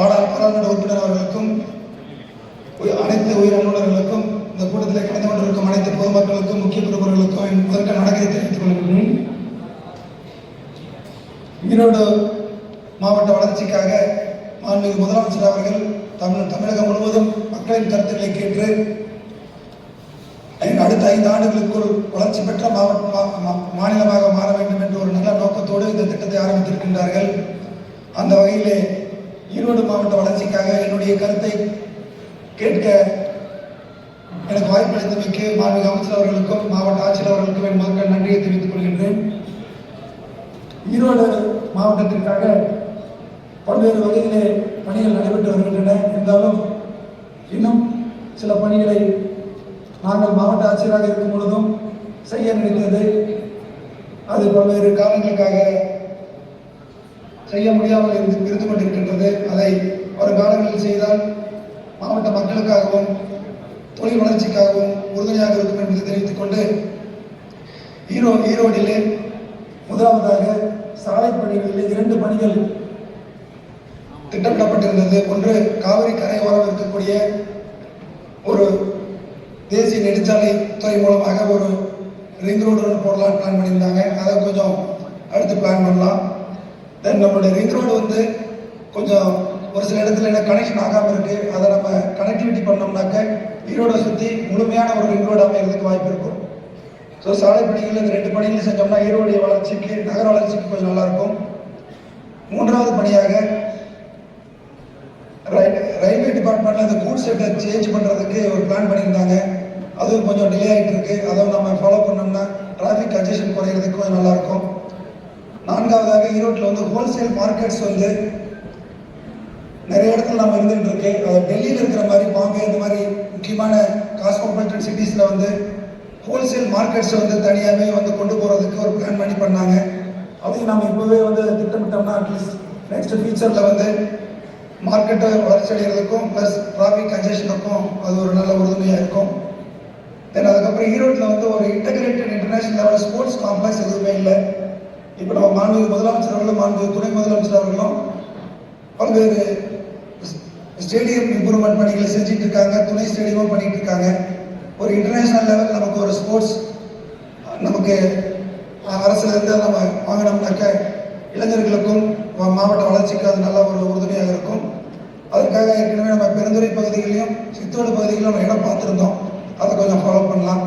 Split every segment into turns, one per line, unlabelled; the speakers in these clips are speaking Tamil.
பாராளுமன்ற உறுப்பினர் அவர்களுக்கும் அனைத்து உயிர் அலுவலர்களுக்கும் இந்த கூட்டத்தில் கலந்து கொண்டிருக்கும் அனைத்து பொதுமக்களுக்கும் முக்கிய பிரமுகர்களுக்கும் முதற்க வணக்கத்தை தெரிவித்துக் கொள்கிறேன். ஈரோடு மாவட்ட வளர்ச்சிக்காக மாண்புமிகு முதலமைச்சர் அவர்கள் தமிழகம் முழுவதும் மக்களின் கருத்துக்களை கேட்டு அடுத்த 5 ஆண்டுகளுக்குள் வளர்ச்சி பெற்ற மாநிலமாக மாற வேண்டும் என்ற ஒரு நல்ல நோக்கத்தோடு இந்த திட்டத்தை ஆரம்பித்திருக்கின்றார்கள். அந்த வகையிலே ஈரோடு மாவட்ட வளர்ச்சிக்காக என்னுடைய கருத்தை கேட்க எனக்கு வாய்ப்பளித்தமைக்கு மாண்புமிகு அமைச்சர் அவர்களுக்கும் மாவட்ட ஆட்சியர் அவர்களுக்கும் என் மக்கள் நன்றியை தெரிவித்துக் கொள்கின்றேன். ஈரோடு மாவட்டத்திற்காக பல்வேறு வகையிலே பணிகள் நடைபெற்று வருகின்றன. இருந்தாலும் இன்னும் சில பணிகளை நாங்கள் மாவட்ட ஆட்சியராக இருக்கும் பொழுதும் செய்ய நினைத்தது அது பல்வேறு காரணங்களுக்காக செய்ய முடியாமல் இருந்து கொண்டிருக்கின்றது. அதை வருங்காலங்களில் செய்தால் மாவட்ட மக்களுக்காகவும் தொழில் வளர்ச்சிக்காகவும் உறுதுணையாக இருக்கும் என்பதை தெரிவித்துக் கொண்டு ஈரோடிலே முதலாவதாக சாலை பணிகளில் 2 பணிகள் திட்டமிடப்பட்டிருந்தது. ஒன்று, காவிரி கரையோரம் இருக்கக்கூடிய ஒரு தேசிய நெடுஞ்சாலை துறை மூலமாக ஒரு ரிங் ரோடு போடலான்னு பிளான் பண்ணியிருந்தாங்க. அதை கொஞ்சம் அடுத்து பிளான் பண்ணலாம். தென் நம்மளுடைய ரிங் ரோடு கொஞ்சம் ஒரு சில இடத்துல என்ன கனெக்ஷன் ஆகாமல் இருக்குது. அதை நம்ம கனெக்டிவிட்டி பண்ணோம்னாக்க ஈரோடை சுற்றி முழுமையான ஒரு ரிங் ரோடு அமைகிறதுக்கு வாய்ப்பு இருக்கும். ஸோ சாலை பணிகள் இந்த 2 பணிகள் செஞ்சோம்னா ஈரோடைய வளர்ச்சிக்கு, நகர வளர்ச்சிக்கு கொஞ்சம் நல்லாயிருக்கும். 3வது பணியாக ரயில்வே டிபார்ட்மெண்ட்டில் அந்த கூட்ஸ் செட்டை சேஞ்ச் பண்ணுறதுக்கு ஒரு பிளான் பண்ணியிருந்தாங்க. அதுவும் கொஞ்சம் டிலே ஆகிட்டு இருக்கு. அதை நம்ம ஃபாலோ பண்ணோம்னா டிராஃபிக் கன்ஜெஷன் குறையிறதுக்கு கொஞ்சம் நல்லாயிருக்கும். 4வதாக ஈரோட்டில் ஹோல்சேல் மார்க்கெட்ஸ் நிறைய இடத்துல நம்ம இருந்துகிட்டு இருக்கு. அது டெல்லியில் இருக்கிற மாதிரி, பாம்பே இந்த மாதிரி முக்கியமான காஸ்மோபாலிட்டன் சிட்டிஸில் ஹோல்சேல் மார்க்கெட்ஸ் தனியாகவே கொண்டு போகிறதுக்கு ஒரு பிளான் பண்ணாங்க. அதையும் நம்ம இப்போவே திட்டமிட்டோம்னா அட்லீஸ்ட் நெக்ஸ்ட் ஃபியூச்சரில் மார்க்கெட்டை வளர்ச்சி அடைகிறதுக்கும் ப்ளஸ் டிராஃபிக் கன்ஜெஷனுக்கும் அது ஒரு நல்ல உறுதுணையாக இருக்கும். தென் அதுக்கப்புறம் ஈரோட்டில் ஒரு integrated international level sports complex எதுவுமே இல்லை. இப்போ நம்ம மாண்புமிகு முதலமைச்சர் அவர்களும் மாண்புமிகு துணை முதலமைச்சர் அவர்களும் பல்வேறு ஸ்டேடியம் இம்ப்ரூவ்மெண்ட் பணிகளை செஞ்சுட்டு இருக்காங்க. துணை ஸ்டேடியமும் பண்ணிட்டு இருக்காங்க. ஒரு இன்டர்நேஷனல் லெவல் நமக்கு ஒரு ஸ்போர்ட்ஸ் நமக்கு அரசுலேருந்து நம்ம வாங்கினோம்னாக்க இளைஞர்களுக்கும் மாவட்ட வளர்ச்சிக்கு அது நல்ல ஒரு உறுதுணையாக இருக்கும். அதுக்காக ஏற்கனவே நம்ம பெருந்துறை பகுதிகளையும் சித்தோடு பகுதிகளிலும் நம்ம இடம் பார்த்துருந்தோம். அதை கொஞ்சம் ஃபாலோ பண்ணலாம்.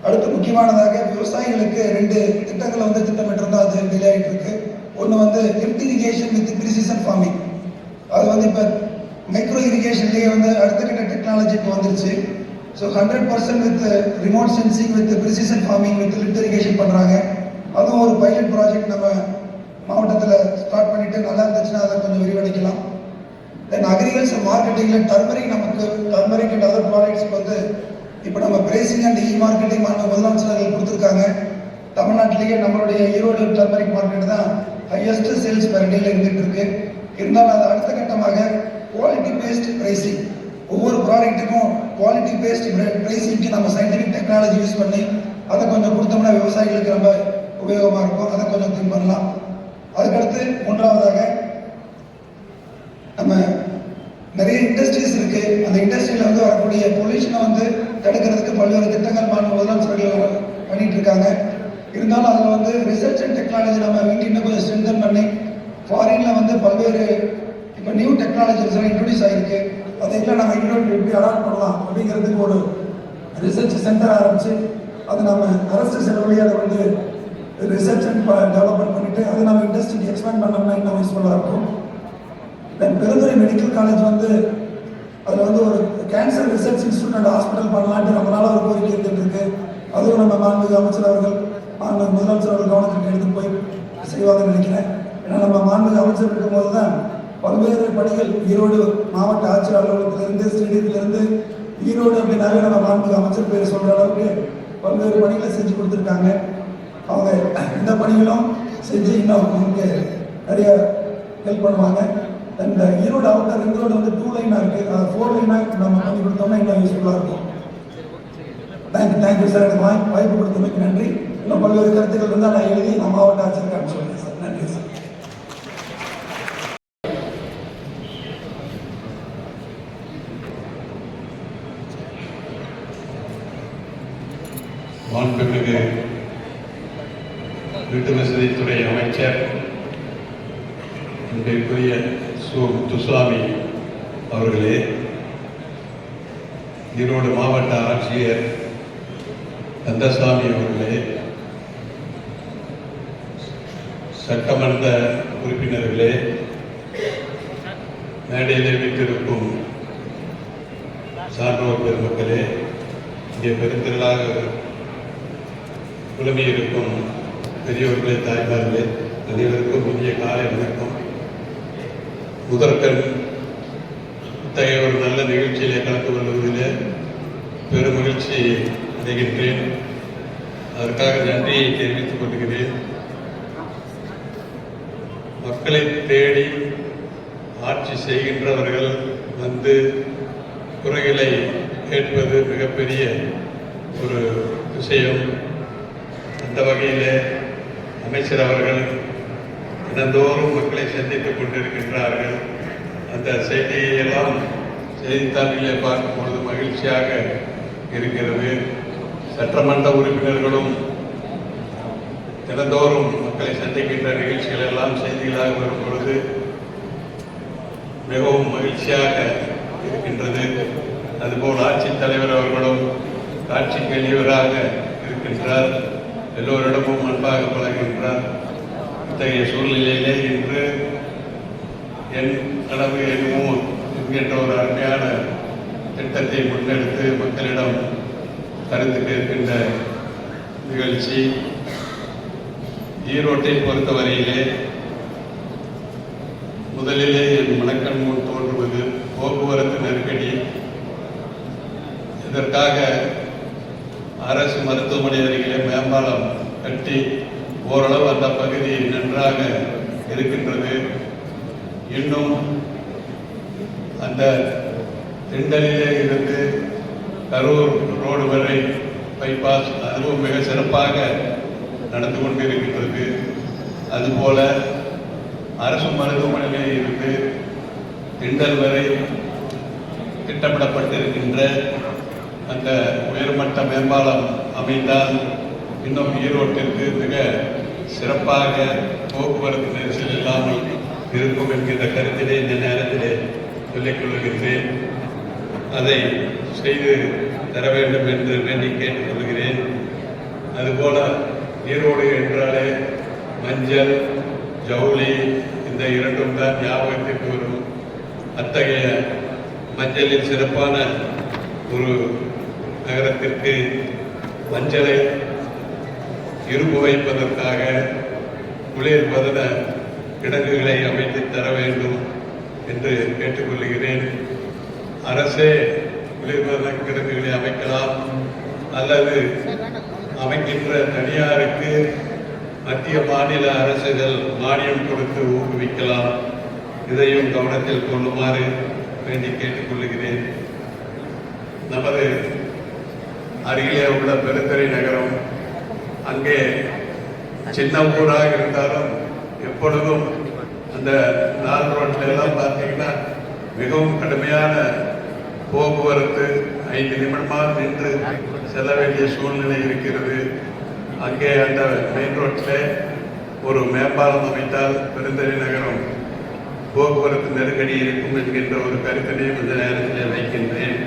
அடுத்து முக்கியமானதாக விவசாயிகளுக்கு 2 திட்டங்களை திட்டமிட்டிருந்தோம். அது டிலே ஆகிட்டு இருக்கு. ஒன்று lift irrigation with precision farming. அது இப்போ மைக்ரோ இரிகேஷன்லேயே அடுத்த கட்ட டெக்னாலஜி இப்போ வந்துருச்சு. So 100% with remote sensing with precision farming with lift irrigation பண்ணுறாங்க. அதுவும் ஒரு பைலட் ப்ராஜெக்ட் நம்ம மாவட்டத்தில் ஸ்டார்ட் பண்ணிட்டு நல்லா இருந்துச்சுன்னா அதை கொஞ்சம் விரிவடைக்கலாம். தென் அக்ரிகல்ச்சர் மார்க்கெட்டிங்கில் டர்மரிக் அண்ட் அதர் ப்ராடக்ட்ஸ்க்கு இப்போ நம்ம பிரைசிங் அண்ட் மார்க்கெட்டிங் முதலமைச்சர்கள் கொடுத்துருக்காங்க. தமிழ்நாட்டிலேயே நம்மளுடைய ஈரோடு டர்மரிக் மார்க்கெட் தான் ஹையஸ்ட் சேல்ஸ் பெர் டேல இருந்துட்டு இருக்கு. இருந்தாலும் அது அடுத்த கட்டமாக குவாலிட்டி பேஸ்ட் பிரைசிங், ஒவ்வொரு ப்ராடக்ட்டுக்கும் குவாலிட்டி பேஸ்ட் பிரைசிங்க்கு நம்ம சயின்டிஃபிக் டெக்னாலஜி யூஸ் பண்ணி அதை கொஞ்சம் கொடுத்தோம்னா விவசாயிகளுக்கு ரொம்ப உபயோகமாக இருக்கும். அதை கொஞ்சம் திங்க் பண்ணலாம். அதுக்கடுத்து 3வதாக நம்ம நிறைய இண்டஸ்ட்ரீஸ் இருக்கு. அந்த இண்டஸ்ட்ரியில் வரக்கூடிய பொல்யூஷனை தடுக்கிறதுக்கு பல்வேறு திட்டங்கள் முதலமைச்சர்கள் பண்ணிட்டு இருக்காங்க. இருந்தாலும் அதில் ரிசர்ச் அண்ட் டெக்னாலஜி நம்ம இன்னும் கொஞ்சம் ஸ்ட்ரென்தன் பண்ணி ஃபாரின்ல பல்வேறு இப்போ நியூ டெக்னாலஜிஸ் இன்ட்ரடியூஸ் ஆகிருக்கு. அதையெல்லாம் நம்ம ஈரோடு எப்படி அடாப்ட் பண்ணலாம் அப்படிங்கிறதுக்கு ஒரு ரிசர்ச் சென்டர் ஆரம்பிச்சு அது நம்ம அரசு செலவுலேயே அதை ரிசர்ச் அண்ட் டெவலப்மெண்ட் பண்ணிட்டு அதை நம்ம இண்டஸ்ட்ரிக்கு எக்ஸ்பேண்ட் பண்ணோம்னா இன்னும் யூஸ்ஃபுல்லாக இருக்கும். தென் பெருந்துறை மெடிக்கல் காலேஜ் அதில் ஒரு cancer research institute and hospital பண்ணலான்ட்டு நம்மளால ஒரு கோரிக்கை இருந்துட்டு இருக்கு. அதுவும் நம்ம மாண்புமிகு அமைச்சர் அவர்கள் மாண்புமிகு முதலமைச்சர் அவர்கள் கவனத்திற்கு எடுத்து போய் செய்வாங்கன்னு நினைக்கிறேன். ஏன்னா நம்ம மாண்புமிகு அமைச்சர் இருக்கும்போது தான் பல்வேறு பணிகள் ஈரோடு மாவட்ட ஆட்சியர் அலுவலகத்திலிருந்து ஸ்டேடியத்திலிருந்து ஈரோடு அப்படின்னாலே நம்ம மாண்புமிகு அமைச்சர் பேர் சொல்கிற அளவுக்கு பல்வேறு பணிகளை செஞ்சு கொடுத்துருக்காங்க. அவங்க இந்த பணிகளும் செஞ்சு இன்னும் நமக்கு நிறைய ஹெல்ப் பண்ணுவாங்க. இந்த ஈரோடு அவுட்டர் ரிங் ரோடு 2 லைனாக இருக்குது. அது 4 லைனாக நம்ம பண்ணி கொடுத்தோம்னா இன்னும் யூஸ்ஃபுல்லாக இருக்கும். Thank you sir. எனக்கு வாய்ப்பு கொடுத்தமைக்கு நன்றி. இன்னும் பல்வேறு கருத்துக்கள் இருந்தால் நான் எழுதி நான் மாவட்ட ஆட்சியருக்கு
மாண்புமிகு வீட்டு வசதித்துறை அமைச்சர் அன்பிற்குரிய முத்துசாமி அவர்களே, ஈரோடு மாவட்ட ஆட்சியர் கந்தசாமி அவர்களே, சட்டமன்ற உறுப்பினர்களே, மேடையிலே வீட்டிருக்கும் சான்றோர் பெருமக்களே, இங்கே பெருந்திரளாக குழுமியிருக்கும் பெரியோர்களே, தாய்மார்களே, அனைவருக்கும் இனிய காலை வணக்கம். முதற்கண் இத்தகைய ஒரு நல்ல நிகழ்ச்சியிலே கலந்து கொள்வதிலே பெருமகிழ்ச்சி அடைகின்றேன். அதற்காக நன்றியை தெரிவித்துக் கொள்கிறேன். மக்களை தேடி ஆட்சி செய்கின்றவர்கள் வந்து குறைகளை கேட்பது மிகப்பெரிய ஒரு விஷயம். அந்த வகையிலே அமைச்சர் அவர்கள் தினந்தோறும் மக்களை சந்தித்துக் கொண்டிருக்கின்றார்கள். அந்த செய்தியெல்லாம் செய்தித்தாளிலே பார்க்கும் பொழுது மகிழ்ச்சியாக இருக்கிறது. சட்டமன்ற உறுப்பினர்களும் தினந்தோறும் மக்களை சந்திக்கின்ற நிகழ்ச்சிகள் எல்லாம் செய்திகளாக வரும் பொழுது மிகவும் மகிழ்ச்சியாக இருக்கின்றது. அதுபோல் ஆட்சித் தலைவர் அவர்களும் காட்சிக்கு எளியவராக இருக்கின்றார். எல்லோரிடமும் அன்பாக பழகின்றார். இத்தகைய சூழ்நிலையிலே இன்று என் கனவு எண்ணுவோம் என்கின்ற ஒரு அருமையான திட்டத்தை முன்னெடுத்து மக்களிடம் கருத்து கேட்கின்ற நிகழ்ச்சி. ஈரோட்டை பொறுத்தவரையிலே முதலிலே என் மனக்கண் முன் தோன்றுவது போக்குவரத்து நெருக்கடி. இதற்காக அரசு மருத்துவமனை அருகிலே மேம்பாலம் கட்டி ஓரளவு அந்த பகுதி நன்றாக இருக்கின்றது. இன்னும் அந்த திண்டலிலே இருந்து கரூர் ரோடு வரை பைபாஸ் அதுவும் மிக சிறப்பாக நடந்து கொண்டிருக்கின்றது. அதுபோல அரசு மருத்துவமனையிலே இருந்து திண்டல் வரை திட்டமிடப்பட்டிருக்கின்ற அந்த உயர்மட்ட மேம்பாலம் அமைந்தால் இன்னும் ஈரோட்டிற்கு மிக சிறப்பாக போக்குவரத்து நெரிசல் இல்லாமல் இருக்கும் என்கின்ற கருத்திலே இந்த நேரத்திலே சொல்லிக் கொள்கின்றேன். அதை செய்து தர வேண்டும் என்று வேண்டி கேட்டுக்கொள்கிறேன். அதுபோல ஈரோடு என்றாலே மஞ்சள், ஜவுளி இந்த இரண்டும் தான் ஞாபகத்திற்கு வரும். அத்தகைய மஞ்சளில் சிறப்பான ஒரு நகரத்திற்கு மஞ்சளை இருப்பு வைப்பதற்காக குளிர்பதன கிடங்குகளை அமைத்து தர வேண்டும் என்று கேட்டுக்கொள்கிறேன். அரசே குளிர்பதன கிடங்குகளை அமைக்கலாம் அல்லது அமைக்கின்ற தனியாருக்கு மத்திய மாநில அரசுகள் மானியம் கொடுத்து ஊக்குவிக்கலாம். இதையும் கவனத்தில் கொள்ளுமாறு வேண்டி கேட்டுக்கொள்கிறேன். நமது அருகிலே உள்ள பெருந்துறை நகரம் அங்கே சின்ன ஊராக இருந்தாலும் எப்பொழுதும் அந்த 4 ரோட்ல எல்லாம் பார்த்தீங்கன்னா மிகவும் கடுமையான போக்குவரத்து 5 நிமிடமாக நின்று செல்ல வேண்டிய சூழ்நிலை இருக்கிறது. அங்கே அந்த மெயின் ரோட்டில் ஒரு மேம்பாலம் அமைத்தால் பெருந்துறை நகரம் போக்குவரத்து நெருக்கடி இருக்கும் என்கின்ற ஒரு கருத்தினையும் இந்த நேரத்தில் வைக்கின்றேன்.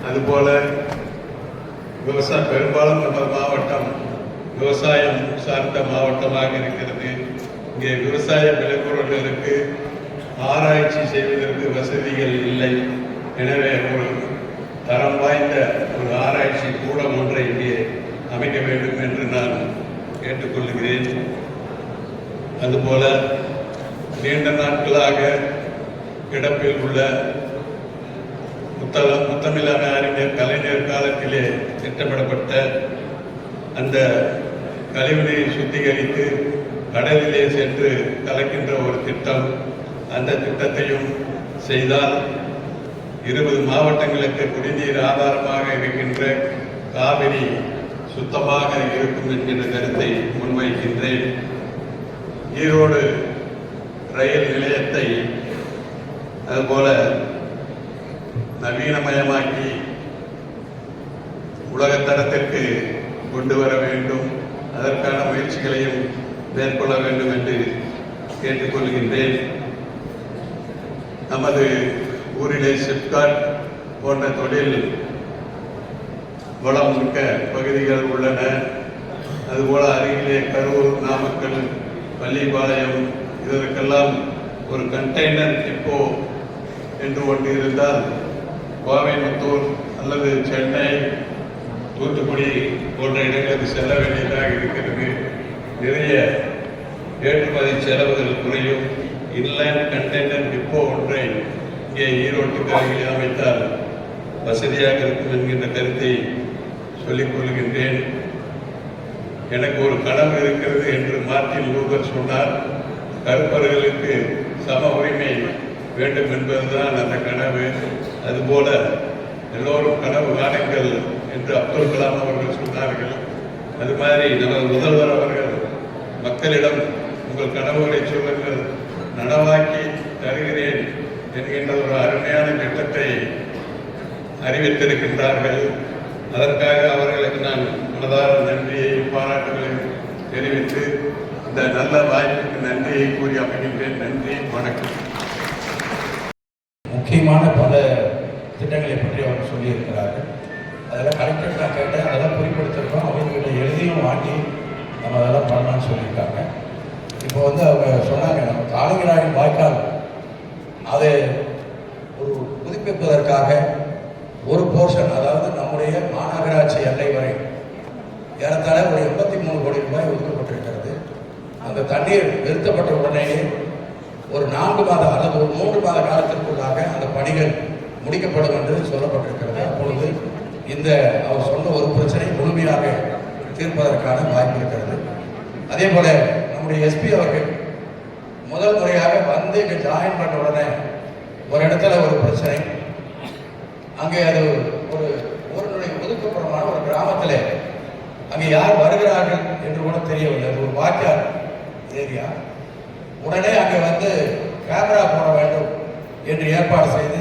அதுபோல பெரும்பாலும் நமது மாவட்டம் விவசாயம் சார்ந்த மாவட்டமாக இருக்கிறது. இங்கே விவசாய விளைபொருள்களுக்கு ஆராய்ச்சி செய்வதற்கு வசதிகள் இல்லை. எனவே ஒரு தரம் வாய்ந்த ஒரு ஆராய்ச்சி கூடம் ஒன்றை இங்கே அமைக்க வேண்டும் என்று நான் கேட்டுக்கொள்கிறேன். அதுபோல நீண்ட நாட்களாக கிடப்பில் உள்ள முத்தமிழான அறிஞர் கலைஞர் காலத்திலே திட்டமிடப்பட்ட அந்த கழிவுநீரை சுத்திகரித்து கடலிலே சென்று கலக்கின்ற ஒரு திட்டம், அந்த திட்டத்தையும் செய்தால் 20 மாவட்டங்களுக்கு குடிநீர் ஆதாரமாக இருக்கின்ற காவிரி சுத்தமாக இருக்கும் என்கின்ற கருத்தை முன்வைக்கின்றேன். ஈரோடு ரயில் நிலையத்தை அதுபோல நவீனமயமாக்கி உலகத்தரத்திற்கு கொண்டு வர வேண்டும், அதற்கான முயற்சிகளையும் மேற்கொள்ள வேண்டும் என்று கேட்டுக்கொள்கின்றேன். நமது ஊரிலே சிப்காட் போன்ற தொழில் வளம் மிக்க பகுதிகள் உள்ளன. அதுபோல அருகிலே கரூர், நாமக்கல், பள்ளிப்பாளையம் இதற்கெல்லாம் ஒரு கண்டெய்னர் டிப்போ என்று ஒன்று இருந்தால் கோயம்புத்தூர் அல்லது சென்னை, தூத்துக்குடி போன்ற இடங்களுக்கு செல்ல வேண்டியதாக இருக்கிறது. நிறைய ஏற்றுமதி செலவுகள் குறையும். இன்லைன் கண்டெய்னர் டிப்போ ஒன்றை இங்கே ஈரோட்டுக்கு அருகில் அமைத்தால் வசதியாக இருக்கும் என்கின்ற கருத்தை சொல்லிக் கொள்கின்றேன். எனக்கு ஒரு கனவு இருக்கிறது என்று மார்ட்டின் லூதர் சொன்னார். கருப்பர்களுக்கு சம உரிமை வேண்டும் என்பதுதான் அந்த கனவு. அதுபோல எல்லோரும் கனவு காணுங்கள் என்று அப்துல் கலாம் அவர்கள் சொன்னார்கள். அது மாதிரி நமது முதல்வர் அவர்கள் மக்களிடம் உங்கள் கனவுகளை சொல்லுங்கள், நனவாக்கி தருகிறேன் என்கின்ற ஒரு அருமையான திட்டத்தை அறிவித்திருக்கின்றார்கள். அதற்காக அவர்களுக்கு நான் மனதார நன்றியை பாராட்டுகளையும் தெரிவித்து இந்த நல்ல வாய்ப்புக்கு நன்றியை கூறி அமைகின்றேன். நன்றி, வணக்கம்.
முக்கியமான பல திட்டங்களை பற்றி அவர் சொல்லியிருக்கிறார்கள். அதெல்லாம் கலெக்டர் நான் கேட்டேன், அதெல்லாம் குறிப்பிடுத்திருக்கோம். அவங்ககிட்ட எழுதியும் வாங்கி நம்ம அதெல்லாம் பண்ணலாம்னு சொல்லியிருக்காங்க. இப்போ வந்து அவங்க சொன்னாங்க, நம்ம காளிங்கராயன் வாய்க்கால் அதை ஒரு புதுப்பிப்பதற்காக ஒரு போர்ஷன், அதாவது நம்முடைய மாநகராட்சி எல்லை வரை ஏறத்தாழ ஒரு 83 கோடி ரூபாய் ஒதுக்கப்பட்டிருக்கிறது. அந்த தண்ணீர் நிறுத்தப்பட்ட உடனேயே ஒரு 4 மாத அல்லது ஒரு 3 மாத காலத்திற்குள்ளாக அந்த பணிகள் முடிக்கப்படும் என்று சொல்லப்பட்டிருக்கிறது. அப்பொழுது இந்த அவர் சொன்ன ஒரு பிரச்சனை முழுமையாக தீர்ப்பதற்கான வாய்ப்பு இருக்கிறது. அதே போல நம்முடைய எஸ்பி அவர்கள் முதல் முறையாக வந்து இங்கே ஜாயின் பண்ண உடனே ஒரு இடத்துல ஒரு பிரச்சனை, அங்கே அது ஒரு ஊரினுடைய ஒதுக்கப்புறமான ஒரு கிராமத்தில் அங்கே யார் வருகிறார்கள் என்று கூட தெரியவில்லை. அது ஒரு வாக்கியார் ஏரியா. உடனே அங்கே வந்து கேமரா போட வேண்டும் என்று ஏற்பாடு செய்து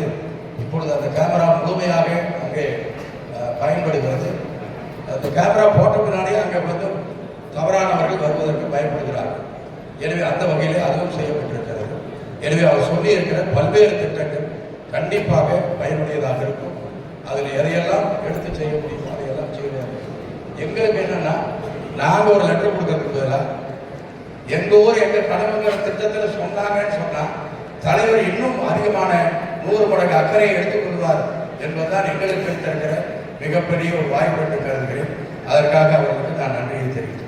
இப்பொழுது அந்த கேமரா முழுமையாக அங்கே பயன்படுகிறது. அந்த கேமரா போட்ட பின்னாடியே அங்கே வந்து தவறானவர்கள் வருவதற்கு பயப்படுகிறார்கள். எனவே அந்த வகையில் அதுவும் செய்யப்பட்டிருக்கிறது. எனவே அவர் சொல்லியிருக்கிற பல்வேறு திட்டங்கள் கண்டிப்பாக பயனுடையதாக இருக்கும். அதில் எதையெல்லாம் எடுத்து செய்ய முடியுமோ அதையெல்லாம் செய்வாங்க. எங்களுக்கு என்னன்னா, நாங்கள் ஒரு லெட்டர் கொடுக்கறதுக்கு பதிலாக எங்கள் ஊர் எங்கள் கனவுங்கிற திட்டத்தில் சொன்னாங்கன்னு சொன்னால் தலைவர் இன்னும் அதிகமான 100 மடங்கு அக்கறையை எடுத்துக்கொள்வார் என்பதுதான் எங்களுக்கு கிடைத்திருக்கிற மிகப்பெரிய ஒரு வாய்ப்பு என்று கருதுகிறேன். அதற்காக அவர்களுக்கு நான் நன்றியை தெரிவித்துள்ளேன்.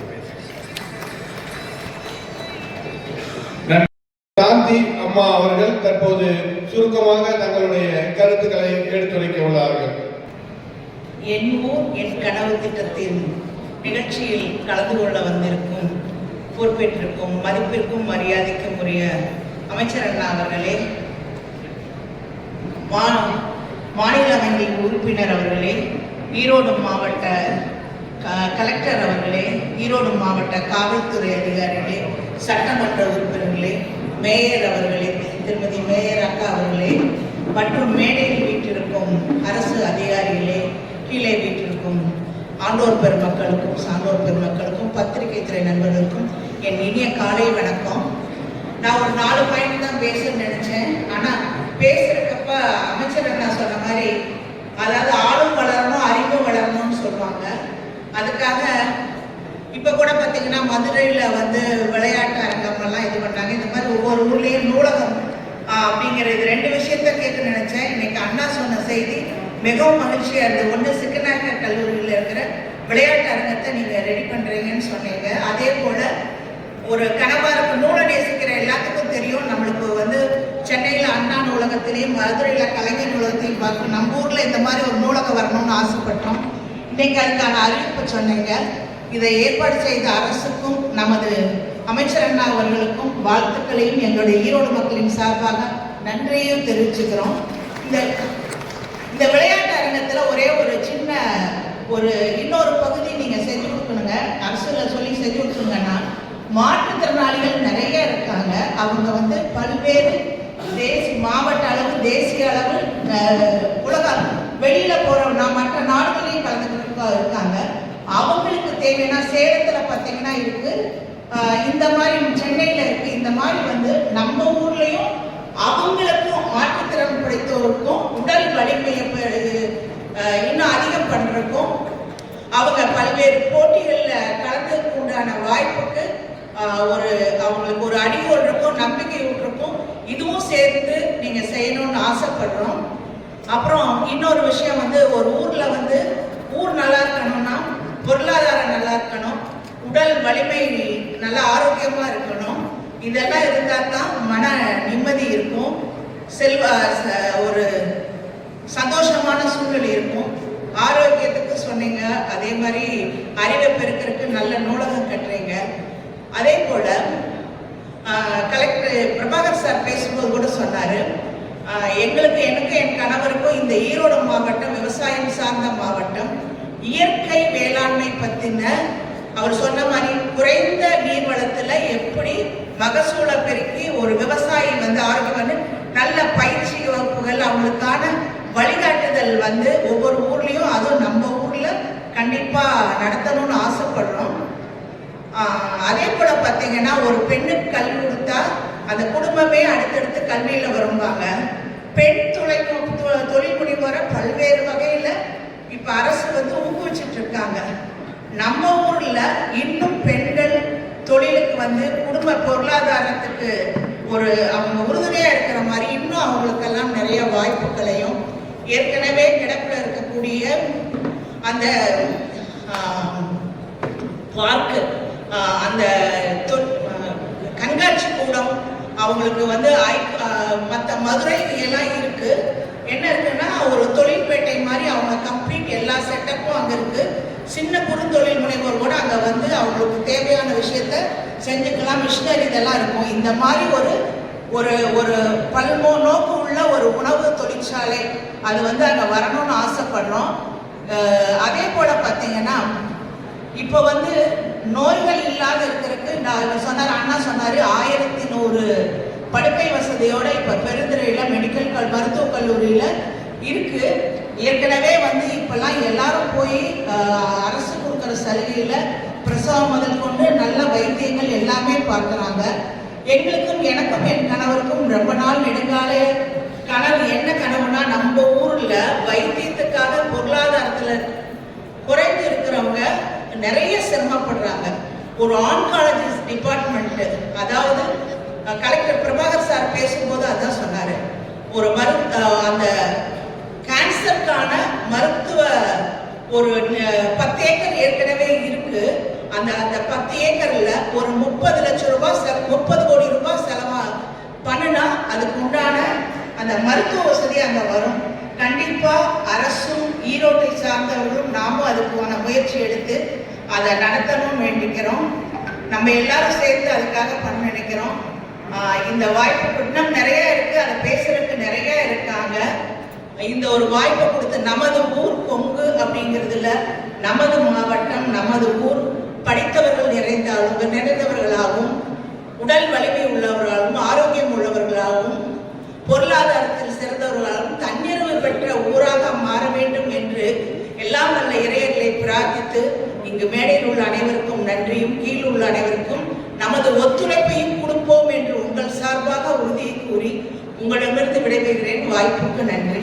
சாந்தி அம்மா அவர்கள் தற்போது சுருக்கமாக தங்களுடைய கருத்துக்களை எடுத்துரைக்க உள்ளார்கள்.
என் ஊர் என் கனவு திட்டத்தின் நிகழ்ச்சியில் கலந்து கொள்ள வந்திருக்கும் பொறுப்பேற்றிருக்கும் மதிப்பிற்கும் மரியாதைக்கும் உரிய அமைச்சர் அண்ணா அவர்களே, மாநிலங்களவை உறுப்பினர் அவர்களே, ஈரோடு மாவட்ட கலெக்டர் அவர்களே, ஈரோடு மாவட்ட காவல்துறை அதிகாரிகளே, சட்டமன்ற உறுப்பினர்களே, மேயர் அவர்களே, திருமதி மேயர் அக்கா அவர்களே, மற்றும் மேடையில் வீட்டிருக்கும் அரசு அதிகாரிகளே, கீழே வீட்டிருக்கும் ஆண்டோர் பெருமக்களுக்கும் சான்றோர் பெருமக்களுக்கும் பத்திரிகை துறை நண்பர்களுக்கும் என் இனிய காலை வணக்கம். நான் ஒரு 4 பாயிண்ட் தான் பேசணும்னு நினைச்சேன். ஆனால் பேசுறப்ப அமைச்சர் அண்ணா சொன்ன மாதிரி, அதாவது ஆளும் வளரணும் அறிவும் வளரணும்னு சொல்லுவாங்க. அதுக்காக இப்போ கூட பார்த்தீங்கன்னா மதுரையில் வந்து விளையாட்டு அரங்கம்லாம் இது பண்ணாங்க. இந்த மாதிரி ஒவ்வொரு ஊர்லேயும் நூலகம் அப்படிங்கிற இது 2 விஷயத்த கேட்க நினைச்சேன். இன்னைக்கு அண்ணா சொன்ன செய்தி மிகவும் மகிழ்ச்சியாக இருந்தது. ஒன்று, சிக்கநாயக்கர் கல்லூரியில் இருக்கிற விளையாட்டு அரங்கத்தை நீங்கள் ரெடி பண்ணுறீங்கன்னு சொன்னீங்க. அதே போல் ஒரு கனவாக இருக்கும், நூலை நேசிக்கிற எல்லாத்துக்கும் தெரியும். நம்மளுக்கு வந்து சென்னையில் அண்ணா நூலகத்திலையும் மதுரையில் கலைஞர் நூலகத்தையும் பார்க்கணும். நம்ம ஊரில் இந்த மாதிரி ஒரு நூலகம் வரணும்னு ஆசைப்பட்டோம். இன்னைக்கு அதுக்கான அறிவிப்பு சொன்னீங்க. இதை ஏற்பாடு செய்த அரசுக்கும் நமது அமைச்சர் அண்ணா அவர்களுக்கும் வாழ்த்துக்களையும் எங்களுடைய ஈரோடு மக்களின் சார்பாக நன்றியையும் தெரிவிச்சுக்கிறோம். இந்த விளையாட்டு அரங்கத்தில் ஒரே ஒரு சின்ன இன்னொரு பகுதி நீங்கள் செஞ்சு கொடுக்கணுங்க. அரசில் சொல்லி செஞ்சு கொடுக்கணுங்கன்னா, மாற்றுத்திறனாளிகள் நிறைய இருக்காங்க. அவங்க வந்து பல்வேறு மாவட்ட அளவு, தேசிய அளவு, உலக வெளியில் போகிற மற்ற நாடுகளையும் கலந்துக்கிட்டு இருக்காங்க. அவங்களுக்கு தேவைன்னா சேலத்துல பார்த்தீங்கன்னா இருக்கு, இந்த மாதிரி சென்னையில இருக்கு. இந்த மாதிரி வந்து நம்ம ஊர்லயும் அவங்களுக்கும் மாற்றுத்திறன் படைத்தோருக்கும் உடல் வலிமையை இன்னும் அதிகம் பண்றதுக்கும் அவங்க பல்வேறு போட்டிகளில் கலந்துக்கு உண்டான வாய்ப்புக்கு அவங்களுக்கு ஒரு அடிகோல் இருக்கும், நம்பிக்கை ஊட்டுருக்கும். இதுவும் சேர்த்து நீங்க செய்யணும்னு ஆசைப்படுறோம். அப்புறம் இன்னொரு விஷயம் வந்து, ஒரு ஊர்ல வந்து ஊர் நல்லா இருக்கணும்னா பொருளாதாரம் நல்லா இருக்கணும், உடல் வலிமை நல்லா ஆரோக்கியமா இருக்கணும். இதெல்லாம் இருந்தால் தான் மன நிம்மதி இருக்கும், ஒரு சந்தோஷமான சூழ்நிலை இருக்கும். ஆரோக்கியத்துக்கு சொன்னீங்க, அதே மாதிரி அறிவை பெருக்கிறதுக்கு நல்ல நூலகம் கட்டுறீங்க. அதே போல கலெக்டர் பிரபாகர் சார் பேசும்போது கூட சொன்னாரு, எனக்கு என் கணவருக்கும் இந்த ஈரோடு மாவட்டம் விவசாயம் சார்ந்த மாவட்டம், இயற்கை வேளாண்மை பத்தின அவர் சொன்ன மாதிரி குறைந்த நீர்வளத்துல எப்படி மகசூலை பெருக்கி ஒரு விவசாயி வந்து ஆரோக்கியம் நல்ல பயிற்சி வகுப்புகள் அவங்களுக்கான வழிகாட்டுதல் வந்து ஒவ்வொரு ஊர்லயும், அதுவும் நம்ம ஊர்ல கண்டிப்பா நடத்தணும்னு ஆசைப்படுறோம். அதே போல பார்த்தீங்கன்னா ஒரு பெண்ணுக்கு கல்வி கொடுத்தா அந்த குடும்பமே அடுத்தடுத்து கல்வியில வருவாங்க. பெண் தொழில் முனைவோரை பல்வேறு வகையில இப்ப அரசு வந்து ஊக்குவிச்சுட்டு இருக்காங்க. நம்ம ஊர்ல இன்னும் பெண்கள் தொழிலுக்கு வந்து குடும்ப பொருளாதாரத்துக்கு அவங்க உறுதுணையா இருக்கிற மாதிரி இன்னும் அவங்களுக்கெல்லாம் நிறைய வாய்ப்புகளையும், ஏற்கனவே கிடப்பில் இருக்கக்கூடிய அந்த பார்க்கு, அந்த கண்காட்சி கூடம் அவங்களுக்கு வந்து மற்ற மதுரை எல்லாம் இருக்கு. என்ன இருக்குன்னா ஒரு தொழில்பேட்டை மாதிரி அவங்க கம்ப்ளீட் எல்லா செட்டப்பும் அங்கே இருக்கு. சின்ன குறுந்தொழில் முனைவோர் கூட அங்கே வந்து அவங்களுக்கு தேவையான விஷயத்த செஞ்சுக்கலாம். மிஷினரி இதெல்லாம் இருக்கும். இந்த மாதிரி ஒரு ஒரு நோக்கு உள்ள ஒரு உணவு தொழிற்சாலை அது வந்து அங்கே வரணும்னு ஆசைப்படுறோம். அதே போல பார்த்தீங்கன்னா இப்போ வந்து நோய்கள் இல்லாத இருக்கிறதுக்கு சொன்னார், அண்ணா சொன்னார், 1100 படுக்கை வசதியோட இப்போ பெருந்துறையில் மெடிக்கல் மருத்துவக் கல்லூரியில் இருக்கு. ஏற்கனவே வந்து இப்பெல்லாம் எல்லாரும் போய் அரசு கொடுக்குற சலுகையில் பிரசவம் முதல் கொண்டு நல்ல வைத்தியங்கள் எல்லாமே பார்க்குறாங்க. எங்களுக்கும் எனக்கும் என் கணவருக்கும் ரொம்ப நாள் நெடுங்கால கனவு. என்ன கனவுனா, நம்ம ஊர்ல வைத்தியத்துக்காக பொருளாதாரத்தில் குறைந்து இருக்கிறவங்க நிறைய சிரமப்படுறாங்க. ஒரு ஆன்காலஜிஸ்ட் டிபார்ட்மெண்ட், அதாவது கலெக்டர் பிரபாகர் சார் பேசும்போது அதான் சொன்னாரு, ஒரு அந்த கேன்சருக்கான மருத்துவ ஒரு 10 ஏக்கர் ஏற்கனவே இருக்கு. அந்த 10 ஏக்கர்ல ஒரு 30 லட்சம் ரூபாய் 30 கோடி ரூபாய் செலவா பண்ணுனா அதுக்கு உண்டான அந்த மருத்துவ வசதி அங்க வரும். கண்டிப்பா அரசும் ஈரோட்டை சார்ந்தவர்களும் நாமும் அதுக்கான முயற்சி எடுத்து அதை நடத்தணும்னு வேண்டிக்கிறோம். நம்ம எல்லாரும் சேர்ந்து அதுக்காக பண்ண நினைக்கிறோம். இந்த வாய்ப்பு இன்னும் நிறைய இருக்கு, அதை பேசுறதுக்கு நிறைய இருக்காங்க. இந்த ஒரு வாய்ப்பை கொடுத்து நமது ஊர் கொங்கு அப்படிங்கிறதுல நமது மாவட்டம் நமது ஊர் படித்தவர்கள் நிறைந்தவர்களாகவும் உடல் வலிமை உள்ளவர்களாகவும் ஆரோக்கியம் உள்ளவர்களாகவும் பொருளாதாரத்தில் சிறந்தவர்களாகவும் தன்னிறைவு பெற்ற ஊராக மாற வேண்டும் என்று எல்லாம் நல்ல இறையர்களை பிரார்த்தித்து இங்கு மேடையில் உள்ள அனைவருக்கும் நன்றியும் கீழ் உள்ள அனைவருக்கும் நமது ஒத்துழைப்பையும் கொடுப்போம் என்று உங்கள் சார்பாக உறுதியை கூறி உங்களிடமிருந்து விடைபெறுகிறேன். வாய்ப்புக்கு நன்றி.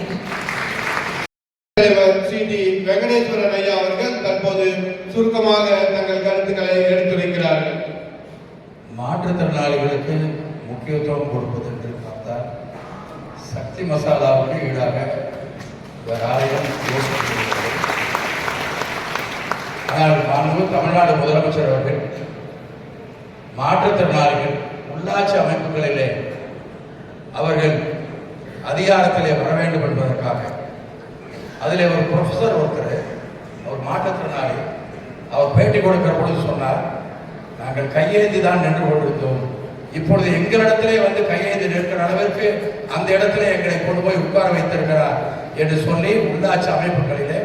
ஸ்ரீ வெங்கடேஸ்வரன் ஐயா அவர்கள் தற்போது சுருக்கமாக தங்கள் கருத்துக்களை எடுத்துரைக்கிறார்கள்.
மாற்றுத்திறனாளிகளுக்கு முக்கியத்துவம் கொடுப்பது என்று பார்த்தால் சக்தி மசாலாவுக்கு ஈடாக வேறு யாரையும் யோசிக்கிறது. ஆனால் தமிழ்நாடு முதலமைச்சர் அவர்கள் மாற்றுத்திறனாளிகள் உள்ளாட்சி அமைப்புகளிலே அவர்கள் அதிகாரத்திலே வர வேண்டும் என்பதற்காக அதில் ஒரு ப்ரொஃபஸர் ஒருத்தர், அவர் மாற்றுத்திறனாளி, அவர் பேட்டி கொடுக்கிற பொழுது சொன்னார், நாங்கள் கையேந்தி தான் நின்று கொண்டிருந்தோம், இப்பொழுது எங்களிடத்திலே வந்து கையேந்தி நிற்கிற அளவிற்கு அந்த இடத்திலே எங்களை கொண்டு போய் உட்கார வைத்திருக்கிறார் என்று சொல்லி உள்ளாட்சி அமைப்புகளிலே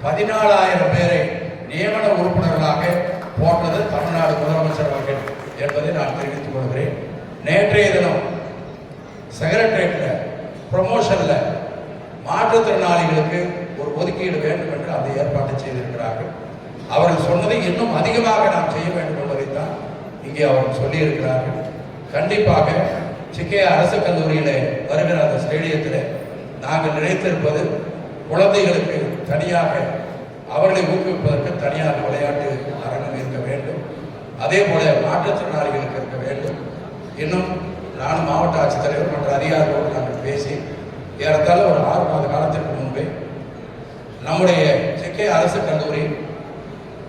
14,000 பேரை நியமன உறுப்பினர்களாக போட்டது தமிழ்நாடு முதலமைச்சர் அவர்கள் என்பதை நான் தெரிவித்துக் கொள்கிறேன். நேற்றைய தினம் செக்ரட்டரியேட்டில் ப்ரொமோஷன்ல மாற்றுத்திறனாளிகளுக்கு ஒரு ஒதுக்கீடு வேண்டும் என்று அதை ஏற்பாடு செய்திருக்கிறார்கள். அவர்கள் சொன்னதை இன்னும் அதிகமாக நாம் செய்ய வேண்டும் என்பதைத்தான் இங்கே அவர்கள் சொல்லியிருக்கிறார்கள். கண்டிப்பாக சிக்கையா அரசு கல்லூரியிலே வருகிற அந்த ஸ்டேடியத்தில் நாங்கள் நினைத்திருப்பது குழந்தைகளுக்கு தனியாக அவர்களை ஊக்குவிப்பதற்கு தனியார் விளையாட்டு அரங்கம் இருக்க வேண்டும். அதே போல மாற்றுத்திறனாளிகளுக்கு இருக்க வேண்டும். இன்னும் நானும் மாவட்ட ஆட்சித்தலைவர் மற்ற அதிகாரிகளோடு நாங்கள் பேசி ஏறத்தாழ ஒரு 6 மாத காலத்திற்கு முன்பே நம்முடைய சிக்கையா அரசு கல்லூரி,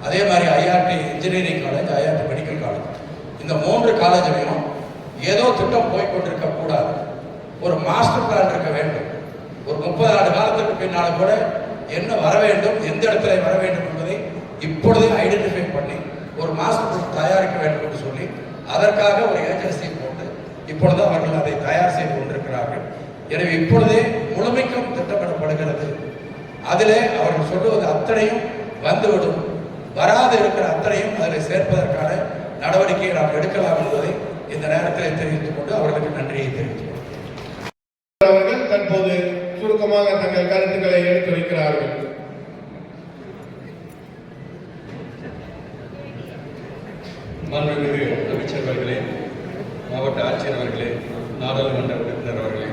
அதே மாதிரி IRD engineering college, IRD medical college, இந்த 3 காலேஜிலையும் ஏதோ திட்டம் போய்கொண்டிருக்க கூடாது. ஒரு மாஸ்டர் பிளான் இருக்க வேண்டும். ஒரு 30 ஆண்டு காலத்துக்கு பின்னால் கூட என்ன வர வேண்டும், எந்த இடத்துல வர வேண்டும் என்பதை இப்பொழுதே ஐடென்டிஃபை பண்ணி ஒரு மாஸ்டர் பிளான் தயாரிக்க வேண்டும் என்று சொல்லி அதற்காக ஒரு ஏஜென்சி போட்டு இப்பொழுது அவர்கள் அதை தயார் செய்து கொண்டிருக்கிறார்கள். எனவே இப்பொழுதே முழுமைக்கும் திட்டமிடப்படுகிறது. அதிலே அவர்கள் சொல்லுவது அத்தனையும் வந்துவிடும். வராது இருக்கிற அத்தனையும் அதில் சேர்ப்பதற்கான நடவடிக்கையை நாம் எடுக்கலாம் என்பதை இந்த நேரத்தில் தெரிவித்துக் கொண்டு அவர்களுக்கு நன்றியை தெரிவித்துக் கொள்கிறேன்.
அவர்கள் தற்போது சுருக்கமாக தங்கள் கருத்துக்களை எடுத்து வைக்கிறார்கள்.
மாண்புமிகு அமைச்சர் அவர்களே, மாவட்ட ஆட்சியர் அவர்களே, நாடாளுமன்ற உறுப்பினர் அவர்களே,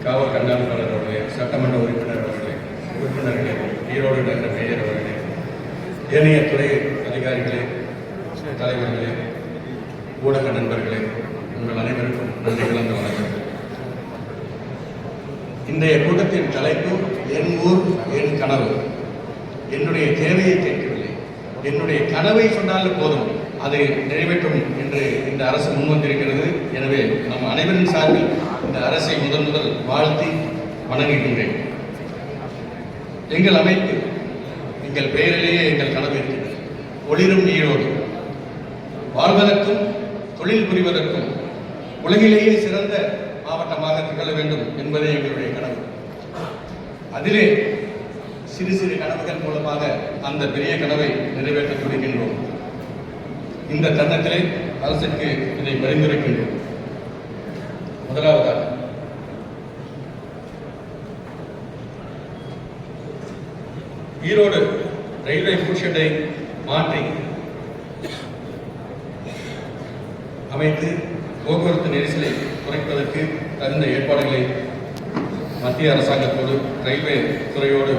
காவல் கண்காணிப்பாளர் அவர்களே, சட்டமன்ற உறுப்பினர் அவர்களே, உறுப்பினர்களே, ஈரோடு நகர மேயர் அவர்களே, ஏனைய துறை அதிகாரிகளே, தலைவர்களே, ஊடக நண்பர்களே, உங்கள் அனைவருக்கும் நன்றி கலந்த வணக்கம். இன்றைய கூட்டத்தின் தலைப்பு என் ஊர் என் கனவு. என்னுடைய தேவையை கேட்கவில்லை, என்னுடைய கனவை சொன்னாலும் போதும், அதை நிறைவேற்றும் என்று இந்த அரசு முன்வந்திருக்கிறது. எனவே நம் அனைவரின் சார்பில் இந்த அரசை முதல் வாழ்த்தி வணங்குகின்றேன். எங்கள் அமைப்பு, எங்கள் பெயரிலேயே எங்கள் கனவு இருக்கிறது. ஒளிரும் ஈரோடு. வாழ்வதற்கும் தொழில் புரிவதற்கும் உலகிலேயே சிறந்த மாவட்டமாக திகழ வேண்டும் என்பதே எங்களுடைய கனவு. அதிலே சிறு சிறு கனவுகள் மூலமாக அந்த பெரிய கனவை நிறைவேற்ற துடிக்கின்றோம். இந்த தருணத்திலே அரசுக்கு இதை பரிந்துரைக்கின்றோம். முதலாவதாக ஈரோடு ரயில்வே ஃபுட்ஷெட்டை மாற்றி அமைத்து போக்குவரத்து நெரிசலை குறைப்பதற்கு தகுந்த ஏற்பாடுகளை மத்திய அரசாங்கத்தோடு ரயில்வே துறையோடு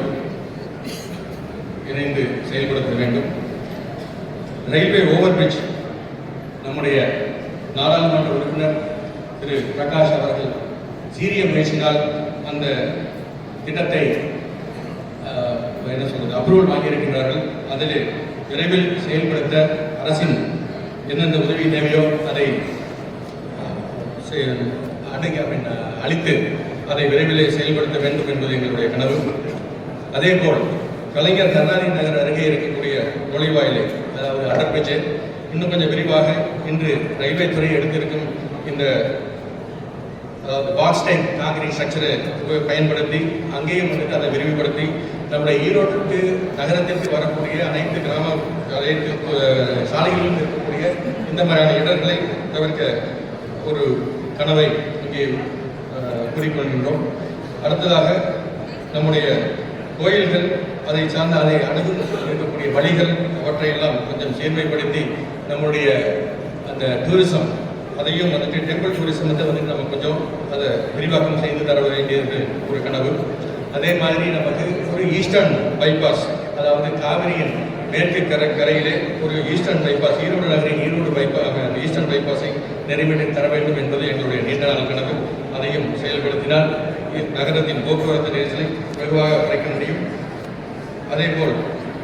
இணைந்து செயல்படுத்த வேண்டும். ரயில்வே ஓவர் பிரிட்ஜ் நம்முடைய நாடாளுமன்ற உறுப்பினர் திரு பிரகாஷ் அவர்கள் சீரிய முயற்சினால் அந்த திட்டத்தை அப்ரூவல் வாங்கியிருக்கிறார்கள். அதில் விரைவில் செயல்படுத்த அரசின் எந்தெந்த உதவி தேவையோ அதை அளித்து அதை விரைவிலே செயல்படுத்த வேண்டும் என்பது எங்களுடைய கனவு. அதேபோல் கலைஞர் கருணாநிதி நகர் அருகே இருக்கக்கூடிய நுழைவாயிலை, அதாவது அண்டர் பிரிட்ஜை இன்னும் கொஞ்சம் விரிவாக இன்று ரயில்வே துறை எடுத்திருக்கும் இந்த அதாவது பாக்ஸ் டைப் காங்கிரீட் ஸ்ட்ரக்சரை பயன்படுத்தி அங்கேயும் வந்துட்டு அதை விரிவுபடுத்தி நம்முடைய ஈரோட்டுக்கு நகரத்திற்கு வரக்கூடிய அனைத்து சாலைகளிலும் இருக்கக்கூடிய இந்த மாதிரியான இடர்களை தவிர்க்க ஒரு கனவை இங்கே குறிக்கொள்கின்றோம். அடுத்ததாக நம்முடைய கோயில்கள், அதை சார்ந்த அதை அணுகும் இருக்கக்கூடிய வழிகள், அவற்றையெல்லாம் கொஞ்சம் சீர்மைப்படுத்தி நம்முடைய அந்த டூரிசம், அதையும் வந்துட்டு டெம்பிள் டூரிசம் வந்துட்டு நம்ம கொஞ்சம் அதை விரிவாக்கம் செய்து தர வேண்டியது ஒரு கனவு. அதே மாதிரி நமக்கு ஒரு ஈஸ்டர்ன் பைபாஸ், அதாவது காவிரியின் மேற்கு கரையிலே ஒரு ஈஸ்டர்ன் பைபாஸ், ஈரோடு நகரின் ஈரோடு ஈஸ்டர்ன் பைபாஸை நிறைவேற்றி தர வேண்டும் என்பது எங்களுடைய நீண்ட நாள் கனவு. அதையும் செயல்படுத்தினால் நகரத்தின் போக்குவரத்து நெரிசலை வெகுவாக குறைக்க முடியும். அதே போல்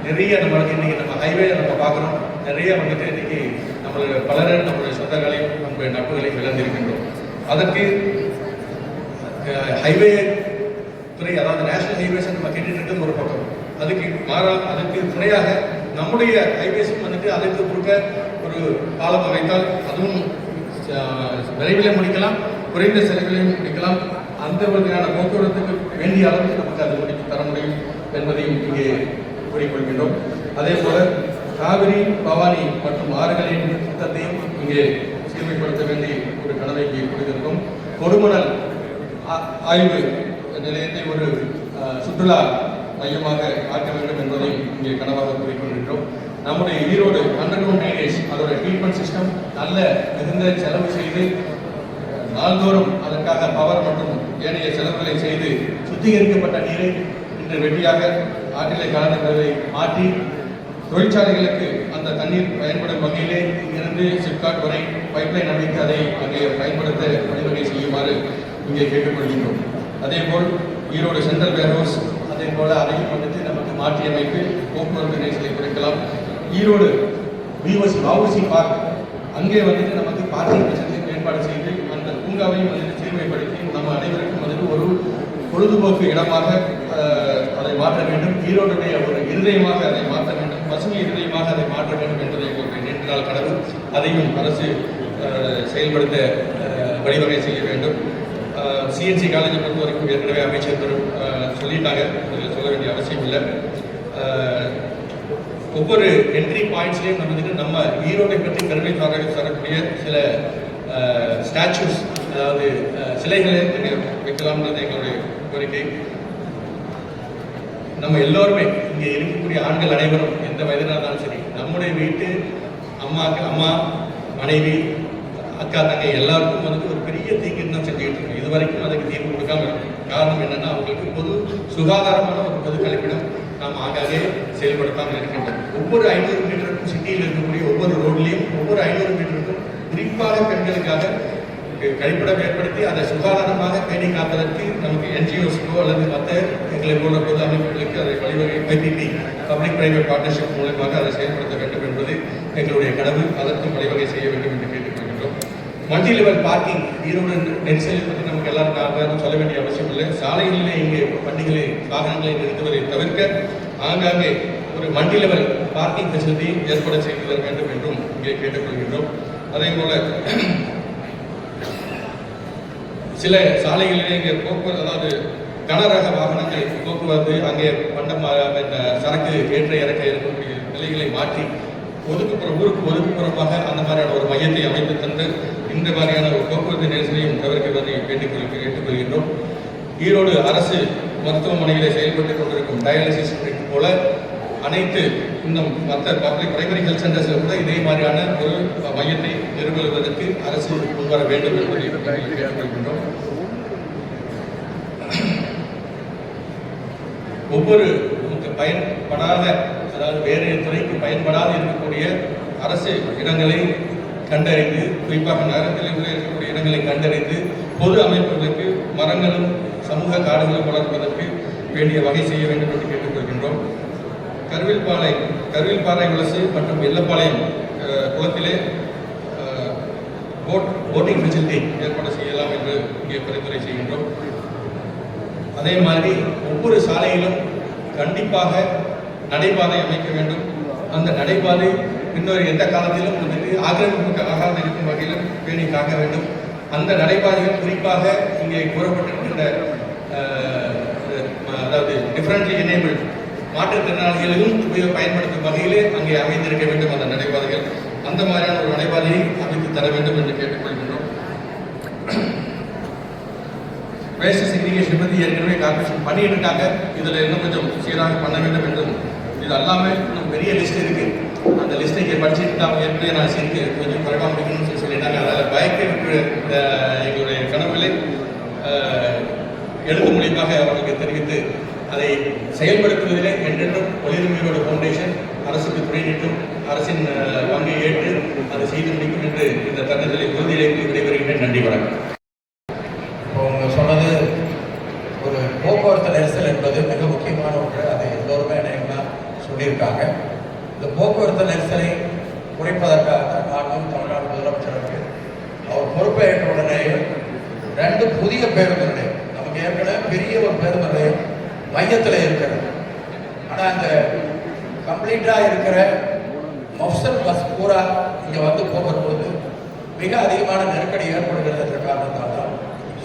நிறைய இன்னைக்கு நம்ம ஹைவே நம்ம பார்க்குறோம், நிறைய வந்துட்டு இன்னைக்கு நம்மளுடைய பலரும் நம்மளுடைய சொந்தங்களையும் நம்முடைய நட்புகளையும் இழந்திருக்கின்றோம். அதற்கு ஹைவே துறை, அதாவது நேஷனல் ஹைவேஸ் நம்ம கேட்டுட்டு ஒரு பக்கம், அதுக்கு துணையாக நம்முடைய ஹைவேஸும் வந்துட்டு அதற்கு கொடுக்க ஒரு பாலம் அமைத்தால் அதுவும் விரைவில் முடிக்கலாம், குறைந்த செலவிலையும் முடிக்கலாம். அந்த வகையான போக்குவரத்துக்கு வேண்டிய அளவுக்கு நமக்கு அது முடித்து தர முடியும் என்பதையும் இங்கே கூறிக்கொள்கின்றோம். அதே போல காவிரி, பவானி மற்றும் ஆறுகளின் திட்டத்தையும் இங்கே சீர்மைப்படுத்த வேண்டிய ஒரு கனவை இங்கே கொடுத்திருக்கும். கொடுமணல் ஆய்வு நிலையத்தை ஒரு சுற்றுலா மையமாக ஆக்க வேண்டும் என்பதை இங்கே கனவாக கூறிக்கொண்டிருக்கிறோம். நம்முடைய ஈரோடு அண்டர்கிரவுண்ட் ட்ரைனேஜ் அதோட ட்ரீட்மெண்ட் சிஸ்டம் நல்ல மிகுந்த செலவு செய்து நாள்தோறும் அதற்காக பவர் மற்றும் ஏனைய செலவுகளை செய்து சுத்திகரிக்கப்பட்ட நீரை இன்று வெட்டியாக ஆற்றிலே கலந்துகளை மாற்றி தொழிற்சாலைகளுக்கு அந்த தண்ணீர் பயன்படும் வகையிலே இங்கிருந்து சிப்காட் வரை பைப்லைன் அமைத்து அதை அங்கே பயன்படுத்த வழிவகை செய்யுமாறு இங்கே கேட்டுக்கொள்கின்றோம். அதேபோல் ஈரோடு சென்ட்ரல் வேர்ஹவுஸ் அதே போல அதையும் வந்துட்டு நமக்கு மாற்றி அமைத்து போக்குவரத்து நெரிசலை குறைக்கலாம். ஈரோடு வஉசி பார்க் அங்கே வந்துட்டு நமக்கு பார்க்கிங் வசதி ஏற்பாடு செய்து அந்த பூங்காவையும் வந்துட்டு சீர்மைப்படுத்தி நம்ம அனைவருக்கும் வந்துட்டு ஒரு பொழுதுபோக்கு இடமாக அதை மாற்ற வேண்டும். ஈரோடுடைய ஒரு இருதயமாக அதை மாற்ற வேண்டும், பசுமை இருதயமாக அதை மாற்ற வேண்டும் என்பதை ஒரு நீண்ட நாள் கனவு. அதையும் அரசு செயல்படுத்த வழிவகை செய்ய வேண்டும். சிஎன்சி காலேஜை பொறுத்த வரைக்கும் ஏற்கனவே அமைச்சர் சொல்லிட்டாங்க, அதில் சொல்ல வேண்டிய அவசியம் இல்லை. ஒவ்வொரு என்ட்ரி பாயிண்ட்ஸ்லையும் நம்ம ஈரோட்டை பற்றி பெருமை தரக்கூடிய சில ஸ்டாச்சூஸ், அதாவது சிலைகளை வைக்கலாம்ன்றது எங்களுடைய கோரிக்கை. நம்ம எல்லோருமே இங்கே இருக்கக்கூடிய ஆண்கள் அனைவரும் எந்த வயதினா இருந்தாலும் சரி, நம்முடைய வீட்டு அம்மா மனைவி அக்கா தங்கை எல்லாருக்கும் வந்துட்டு ஒரு பெரிய தீங்கு தான் செஞ்சுக்கிட்டு இருக்கோம். இது வரைக்கும் அதுக்கு தீர்வு கொடுக்காம இருக்கும். காரணம் என்னன்னா, அவங்களுக்கு பொது சுகாதாரமான ஒரு பொது கழிப்பிடம் நாம் ஆங்காங்கே செயல்படுத்தாமல் இருக்கின்றோம். ஒவ்வொரு 500 மீட்டருக்கும் சிட்டியில் இருக்கக்கூடிய ஒவ்வொரு ரோட்லையும் ஒவ்வொரு 500 மீட்டருக்கும் குறிப்பாக பெண்களுக்காக கழிப்பிடம் ஏற்படுத்தி அதை சுகாதாரமாக பேணி காப்பதற்கு நமக்கு என்ஜிஓஸ்க்கோ அல்லது மற்ற எங்களை போன்ற பொது அமைப்புகளுக்கு அதை வழிவகை ஐபிபி பப்ளிக் பிரைவேட் பார்ட்னர்ஷிப் மூலமாக அதை செயல்படுத்த வேண்டும் என்பது எங்களுடைய கனவு. அதற்கும் வழிவகை செய்ய வேண்டும் என்று கேட்டுக்கொள்கின்றோம். மல்டி லெவல் பார்க்கிங் ஈரோடு நெரிசலை பற்றி நமக்கு எல்லாரும் சொல்ல வேண்டிய அவசியம் இல்லை. சாலைகளிலே இங்கே வண்டிகளை வாகனங்களை நிறுத்துவதை தவிர்க்க ஆங்காங்கே ஒரு மல்டி லெவல் பார்க்கிங் ஃபெசிலிட்டி ஏற்பட செய்து தர வேண்டும் என்றும் இங்கே கேட்டுக்கொள்கின்றோம். அதே போல சில சாலைகளிலே இங்கே போக்குவரத்து, அதாவது கனரக வாகனங்கள் போக்குவரத்து அங்கே சரக்கு ஏற்ற இறக்க இருக்கக்கூடிய நிலைகளை மாற்றி ஊருக்கு ஒதுக்குப்புறமாக அந்த மாதிரியான ஒரு மையத்தை அமைத்து தந்து இந்த மாதிரியான ஒரு போக்குவரத்து நெரிசலையும் தவிர்க்குவதை கேட்டுக்கொள்கின்றோம். ஈரோடு அரசு மருத்துவமனைகளை செயல்பட்டுக் கொண்டிருக்கும் டயாலிசிஸ் யூனிட் போல அனைத்து இன்னும் மற்ற பப்ளிக் பிரைமரி ஹெல்த் சென்டர்ஸில் கூட இதே மாதிரியான ஒரு மையத்தை நிறுவுவதற்கு அரசு முன்வர வேண்டும் என்பதை கேட்டுக்கொள்கின்றோம். ஒவ்வொரு நமக்கு பயன்படாத, அதாவது வேறு துறைக்கு பயன்படாத இருக்கக்கூடிய அரசு இடங்களை கண்டறிந்து, குறிப்பாக நகரத்தில் இருக்கக்கூடிய இடங்களை கண்டறிந்து பொது அமைப்புகளுக்கு மரங்களும் சமூக காடுகளும் வளர்ப்பதற்கு வேண்டிய வகை செய்ய வேண்டும் என்று கேட்டுக்கொள்கின்றோம். கருவில்பாறை உலசு மற்றும் வெள்ளப்பாளையம் குளத்திலே போட்டிங் ஃபெசிலிட்டி ஏற்பாடு செய்யலாம் என்று இங்கே பரிந்துரை செய்கின்றோம். அதே மாதிரி ஒவ்வொரு சாலையிலும் கண்டிப்பாக நடைபாதை அமைக்க வேண்டும். அந்த நடைபாதை இன்னொரு எந்த காலத்திலும் வந்துட்டு ஆக்கிரமிப்புக்கு ஆகாமல் இருக்கும் வகையிலும் பேணி காக்க வேண்டும். அந்த நடைபாதைகள் குறிப்பாக இங்கே கூறப்பட்டிருக்கின்ற அதாவது டிஃபரண்ட்லி எனேபிள்ட் மாற்றுத்திறனாளிகளையும் பயன்படுத்தும் வகையிலே அங்கே அமைந்திருக்க வேண்டும் அந்த நடைபாதைகள். அந்த மாதிரியான ஒரு நடைபாதையை அமைத்து தர வேண்டும் என்று கேட்டுக்கொள்கின்றோம். வேஸ்ட் செக்ரிகேஷன் பற்றி ஏற்கனவே கார்பரேஷன் பண்ணிட்டு இருக்காங்க. இதில் இன்னும் கொஞ்சம் சீராக பண்ண வேண்டும் என்றும், இது எல்லாமே இன்னும் பெரிய லிஸ்ட் இருக்கு. அந்த லிஸ்ட்டை இங்கே படிச்சுட்டு தான் ஏற்கனவே நான் சேர்த்து கொஞ்சம் குறைவாக முடிக்கணும்னு சொல்லிட்டாங்க. அதில் பயக்க எங்களுடைய கனவுகளை எழுத்து மூலியமாக அவர்களுக்கு தெரிவித்து அதை செயல்படுத்துவதிலே என்றென்றும் ஒளிருமையோடு ஃபவுண்டேஷன் அரசுக்கு துணை நிற்கும், அரசின் பங்கை ஏற்று அதை செய்து முடிக்கும் என்று இந்த தருணத்தில் உறுதியளித்து விடைபெறுகின்றேன். நன்றி, வணக்கம்.
இப்போ அவங்க சொன்னது ஒரு போக்குவரத்து நெரிசல் என்பது மிக முக்கியமான ஒன்று. அதை எல்லோருமே அநேகமாக சொல்லியிருக்காங்க. இந்த போக்குவரத்து நெரிசலை குறைப்பதற்காக தான் நானும் தமிழ்நாடு முதலமைச்சருக்கு அவர் பொறுப்பேற்ற உடனேயே 2 புதிய பேருந்து நிலையம், நமக்கு ஏற்கனவே பெரிய ஒரு பேருந்து நிலையம் மையத்தில் இருக்கிறது. ஆனால் அந்த கம்ப்ளீட்டாக இருக்கிற மஃப்சல் பஸ் பூரா இங்கே வந்து போகும்போது மிக அதிகமான நெருக்கடி ஏற்படுகிறது என்ற காரணத்தால் தான்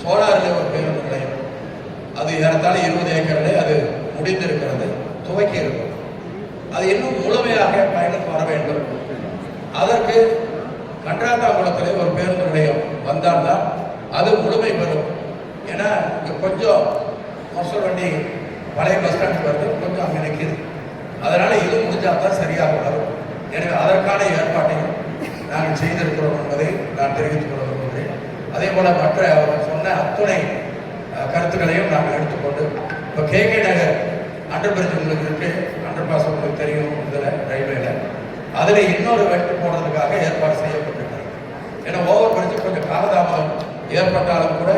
சோலாரில் ஒரு பேருந்து நிலையம், அது ஏறத்தாழ 20 ஏக்கரில் அது முடிந்திருக்கிறது, துவக்கி இருக்கும். அது இன்னும் முழுமையாக பயணம் வர வேண்டும். அதற்கு கன்றாத்தாங்குளத்தில் ஒரு பேருந்து நிலையம் வந்தால்தான் அது முழுமை பெறும். ஏன்னா இங்கே கொஞ்சம் மொசல் வண்டி பழைய பஸ் ஸ்டாண்ட் வந்து கொஞ்சம் அங்கே நிற்கிது. அதனால் இது முடிஞ்சால் தான் சரியாக வரும். எனவே அதற்கான ஏற்பாட்டையும் நாங்கள் செய்திருக்கிறோம் என்பதை நான் தெரிவித்துக் கொள்ள விரும்புகிறேன். அதே போல் மற்ற அவர் சொன்ன அத்துணை கருத்துக்களையும் நாங்கள் எடுத்துக்கொண்டு இப்போ KK நகர் அண்டர் பிரிட்ஜ் உங்களுக்கு இருக்கு, அண்டர் பாஸ் உங்களுக்கு தெரியும், இதில் ரயில்வேல அதில் இன்னொரு வெட்டு போடுறதுக்காக ஏற்பாடு செய்யப்பட்டிருக்கிறது. ஏன்னா ஓவர் பிரிட்ஜ் கொஞ்சம் காலதாமதம் ஏற்பட்டாலும் கூட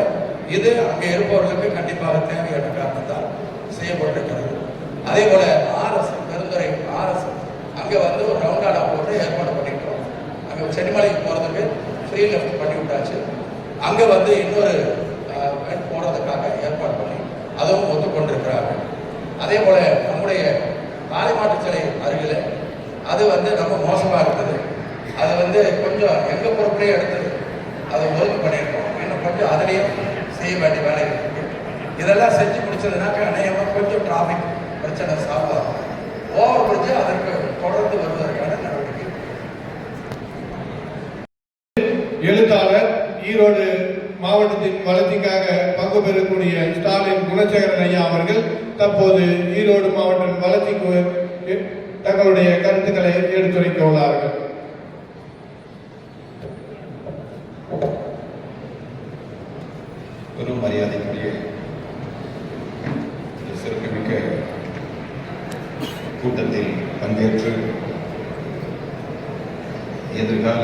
இது அங்கே இருப்பவர்களுக்கு கண்டிப்பாக தேவையான காரணத்தால் செய்யப்பட்டிருக்கிறது. அதே போல RS பெருந்துறை RS அங்கே வந்து ஒரு ரவுண்டானா போட்டு ஏற்பாடு பண்ணிக்கிறோம். அங்கே சென்னிமலைக்கு போகிறதுக்கு ஃப்ரீ லெஃப்ட் பண்ணி விட்டாச்சு. அங்கே வந்து இன்னொரு வெட் போடுறதுக்காக ஏற்பாடு பண்ணி அதுவும் ஒத்துக்கொண்டிருக்கிறார்கள். அதே போல நம்முடைய காளிமாட்டு சிலை அருகில் அது வந்து ரொம்ப மோசமாக இருந்தது. அது வந்து கொஞ்சம் எங்கள் பொறுப்பிலே எடுத்து அதை ஒழுங்கு பண்ணியிருக்கோம். இன்னும் கொஞ்சம் அதுலேயும் செய்ய வேண்டிய வேலை இருக்கு. இதெல்லாம் செஞ்சு முடிச்சதுனாக்க அநேகமாக கொஞ்சம் டிராஃபிக் பிரச்சனை சால்வ் ஆகும். ஓவர் பிரிட்ஜ் அதற்கு தொடர்ந்து வருவதற்கான நடவடிக்கை.
எழுத்தாளர் ஈரோடு மாவட்டத்தின் வளர்ச்சிக்காக பங்கு பெறக்கூடிய ஸ்டாலின் குணசேகரன் ஐயா அவர்கள் தற்போது ஈரோடு மாவட்ட வளர்ச்சிக்கு தங்களுடைய கருத்துக்களை எடுத்துரைக்க உள்ளார்கள்.
பெரும் மரியாதைக்குரிய சிறப்புமிக்க கூட்டத்தில் பங்கேற்று எதிர்கால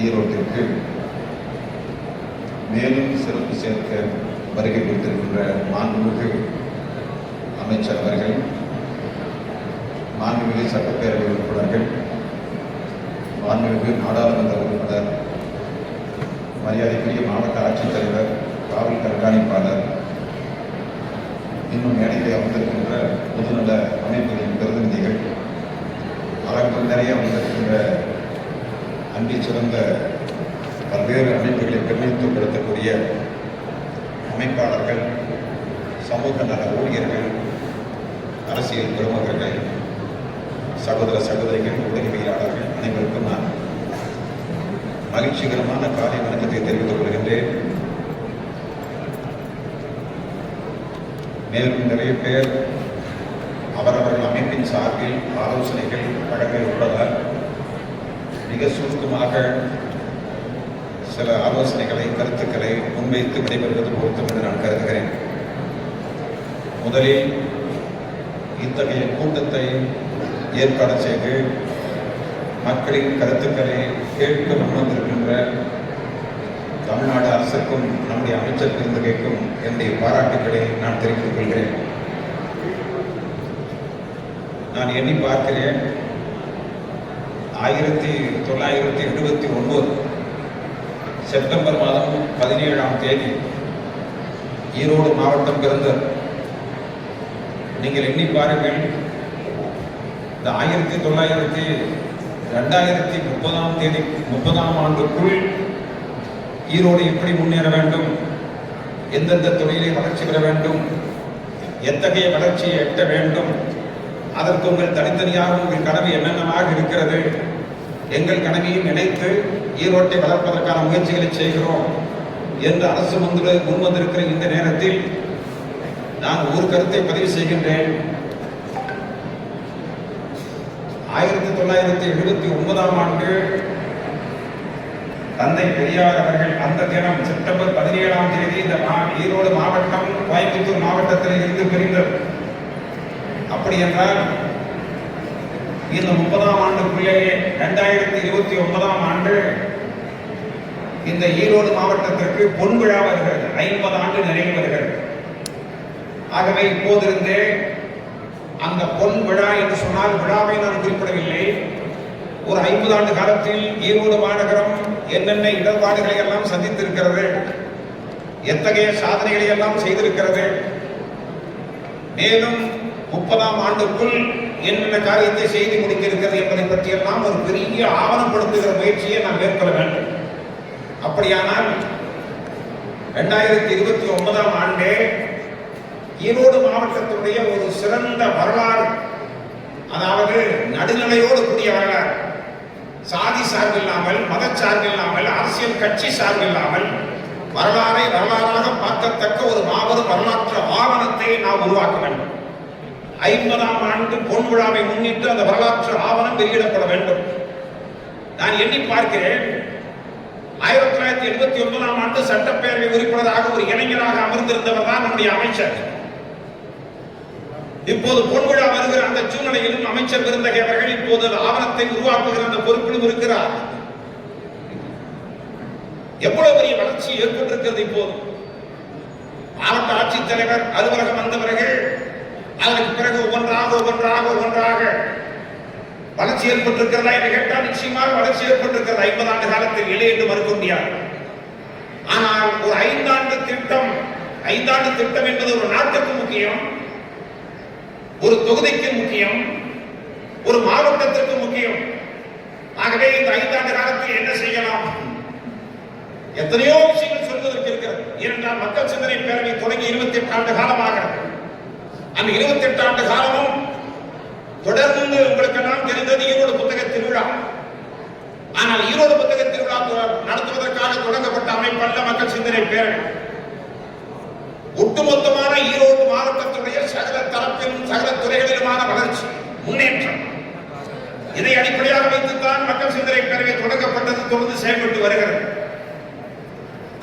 ஈரோட்டிற்கு மேலும் சிறப்பு சேர்க்க வருகை கொடுத்திருக்கின்ற மாண்புமிகு அமைச்சர் அவர்கள், மாண்புமிகு சட்டப்பேரவை உறுப்பினர்கள், மாண்புமிகு நாடாளுமன்ற உறுப்பினர், மரியாதைக்குரிய மாவட்ட ஆட்சித்தலைவர், காவல் கண்காணிப்பாளர், இன்னும் மேடையில் அமர்ந்திருக்கின்ற பொதுநல அமைப்புகளின் பிரதிநிதிகள், அரங்கம் நிறைய அமர்ந்திருக்கின்ற அன்பி சிறந்த பல்வேறு அமைப்புகளை பிரதிநிதித்துவப்படுத்தக்கூடிய அமைப்பாளர்கள், சமூக நல ஊழியர்கள், அரசியல் பிரமுகர்கள், சகோதர சகோதரிகள், ஊடகவியலாளர்கள் அனைவருக்கும் நான் மகிழ்ச்சிகரமான காலை வணக்கத்தை தெரிவித்துக் கொள்கின்றேன். மேலும் நிறைய பேர் அவரவர்கள் அமைப்பின் சார்பில் ஆலோசனைகள் வழங்க உள்ளதால் மிக சுருக்கமாக சில ஆலோசனைகளை, கருத்துக்களை முன்வைத்து விடைபெறுவது பொருத்தம் என்று நான் கருதுகிறேன். முதலில் இத்தகைய கூட்டத்தை ஏற்பாடு செய்து மக்களின் கருத்துக்களை கேட்க முன்வந்திருக்கின்ற தமிழ்நாடு அரசுக்கும் நம்முடைய அமைச்சர் பெருந்தகைக்கும் என்னுடைய பாராட்டுக்களை நான் தெரிவித்துக் கொள்கிறேன். நான் எண்ணி பார்க்கிறேன், 1979 செப்டம்பர் மாதம் 17ஆம் தேதி ஈரோடு மாவட்டம் பிறந்தது. நீங்கள் எண்ணி பாருங்கள், இந்த 2030ஆம் ஆண்டுக்குள் ஈரோடு எப்படி முன்னேற வேண்டும், எந்தெந்த துறையிலே வளர்ச்சி பெற வேண்டும், எத்தகைய வளர்ச்சியை எட்ட வேண்டும், அதற்கு உங்கள் தனித்தனியாக உங்கள் கனவு என்னென்னமாக இருக்கிறது, எங்கள் கனவையும் இணைத்து ஈரோட்டை வளர்ப்பதற்கான முயற்சிகளை செய்கிறோம் என்று அரசு முன்வந்திருக்கிற இந்த நேரத்தில் நான் ஒரு கருத்தை பதிவு செய்கின்றேன். 1979ஆம் ஆண்டு தந்தை பெரியார் அவர்கள் அந்த தினம் செப்டம்பர் 17ஆம் தேதி இந்த ஈரோடு மாவட்டம் கோயம்புத்தூர் மாவட்டத்தில் இருந்து பிரிந்தது. அப்படி என்றால் இந்த 30ஆம் ஆண்டுக்குள்ளேயே 2029ஆம் ஆண்டு இந்த ஈரோடு மாவட்டத்திற்கு பொன் விழா வருகிறது, 50 ஆண்டு நிறைவு வருகிறது. ஆகவே இப்போதிருந்தே அந்த பொன் விழா என்று சொன்னால் விழாவை நான் குறிப்பிடவில்லை, ஒரு 50 ஆண்டு காலத்தில் ஈரோடு மாநகரம் என்னென்ன இடர்பாடுகளை எல்லாம் சந்தித்திருக்கிறது, எத்தகைய சாதனைகளை எல்லாம் செய்திருக்கிறது, மேலும் 30ஆம் ஆண்டுக்குள் என்னென்ன காரியத்தை செய்து முடித்திருக்கிறது என்பதை பற்றியெல்லாம் ஒரு பெரிய ஆவணப்படுத்துகிற முயற்சியை நாம் மேற்கொள்ள வேண்டும். அப்படியானால் 2029ஆம் ஆண்டே ஈரோடு மாவட்டத்தினுடைய ஒரு சிறந்த வரலாறு, அதாவது நடுநிலையோடு கூடிய வரலாறு, சாதி சார்பில்லாமல், மத சார்பில்லாமல், அரசியல் கட்சி சார்பில்லாமல் வரலாறை வரலாறாக பார்க்கத்தக்க ஒரு மாபெரும் வரலாற்று ஆவணத்தை மாவட்டத்தை நாம் உருவாக்க வேண்டும். 50ஆம் ஆண்டு பொன் விழாவை முன்னிட்டு அந்த வரலாற்று ஆவணம் வெளியிடப்பட வேண்டும். நான் எண்ணி பார்க்கிறேன், 1989ஆம் ஆண்டு சட்டப்பேரவை உறுப்பினராக ஒரு இளைஞராக அமர்ந்திருந்தவர் தான் நம்முடைய அமைச்சர். இப்போது பொன்விழா வருகிற அந்த சூழ்நிலையிலும் அமைச்சர் பெருந்தகை அவர்கள் இப்போது ஆவணத்தை உருவாக்குகிற அந்த பொறுப்பிலும் இருக்கிறார். எவ்வளவு பெரிய வளர்ச்சி ஏற்பட்டிருக்கிறது! இப்போது மாவட்ட ஆட்சித்தலைவர் அலுவலகம் வந்தவர்கள் அதற்கு பிறகு ஒவ்வொன்றாக வளர்ச்சி ஏற்பட்டிருக்கிறதா என்று கேட்டால் நிச்சயமாக வளர்ச்சி ஏற்பட்டிருக்கிறது. 50 ஆண்டு காலத்தில் இல்லை என்று மறுக்க முடியாது. ஆனால் ஒரு 5 ஆண்டு திட்டம் என்பது ஒரு நாட்டுக்கு முக்கியம், ஒரு தொகுதிக்கு முக்கியம், ஒரு மாவட்டத்திற்கு முக்கியம். ஆகவே இந்த 5 ஆண்டு காலத்தில் என்ன செய்யலாம்? எத்தனையோ விஷயங்கள் சொல்வதற்கு இருக்கிறது. ஏனென்றால் மக்கள் சிந்தனை பேரவை தொடங்கி 28 ஆண்டு காலமாகிறது. அந்த 28 ஆண்டு காலமும் தொடர்ந்து உங்களுக்கெல்லாம் தெரிந்தது ஈரோடு புத்தக திருவிழா. ஆனால் ஈரோடு புத்தக திருவிழா நடத்துவதற்காக தொடங்கப்பட்ட அமைப்பல்ல மக்கள் சிந்தனை பேரவை. ஒட்டுமொத்தமான ஈரோடு மாவட்டத்துடைய சகல தரப்பிலும் சகல துறைகளிலுமான வளர்ச்சி, முன்னேற்றம், இதை அடிப்படையாக வைத்துத்தான் மக்கள் சிந்தனை பேரவை தொடங்கப்பட்டது, தொடர்ந்து செயல்பட்டு வருகிறது.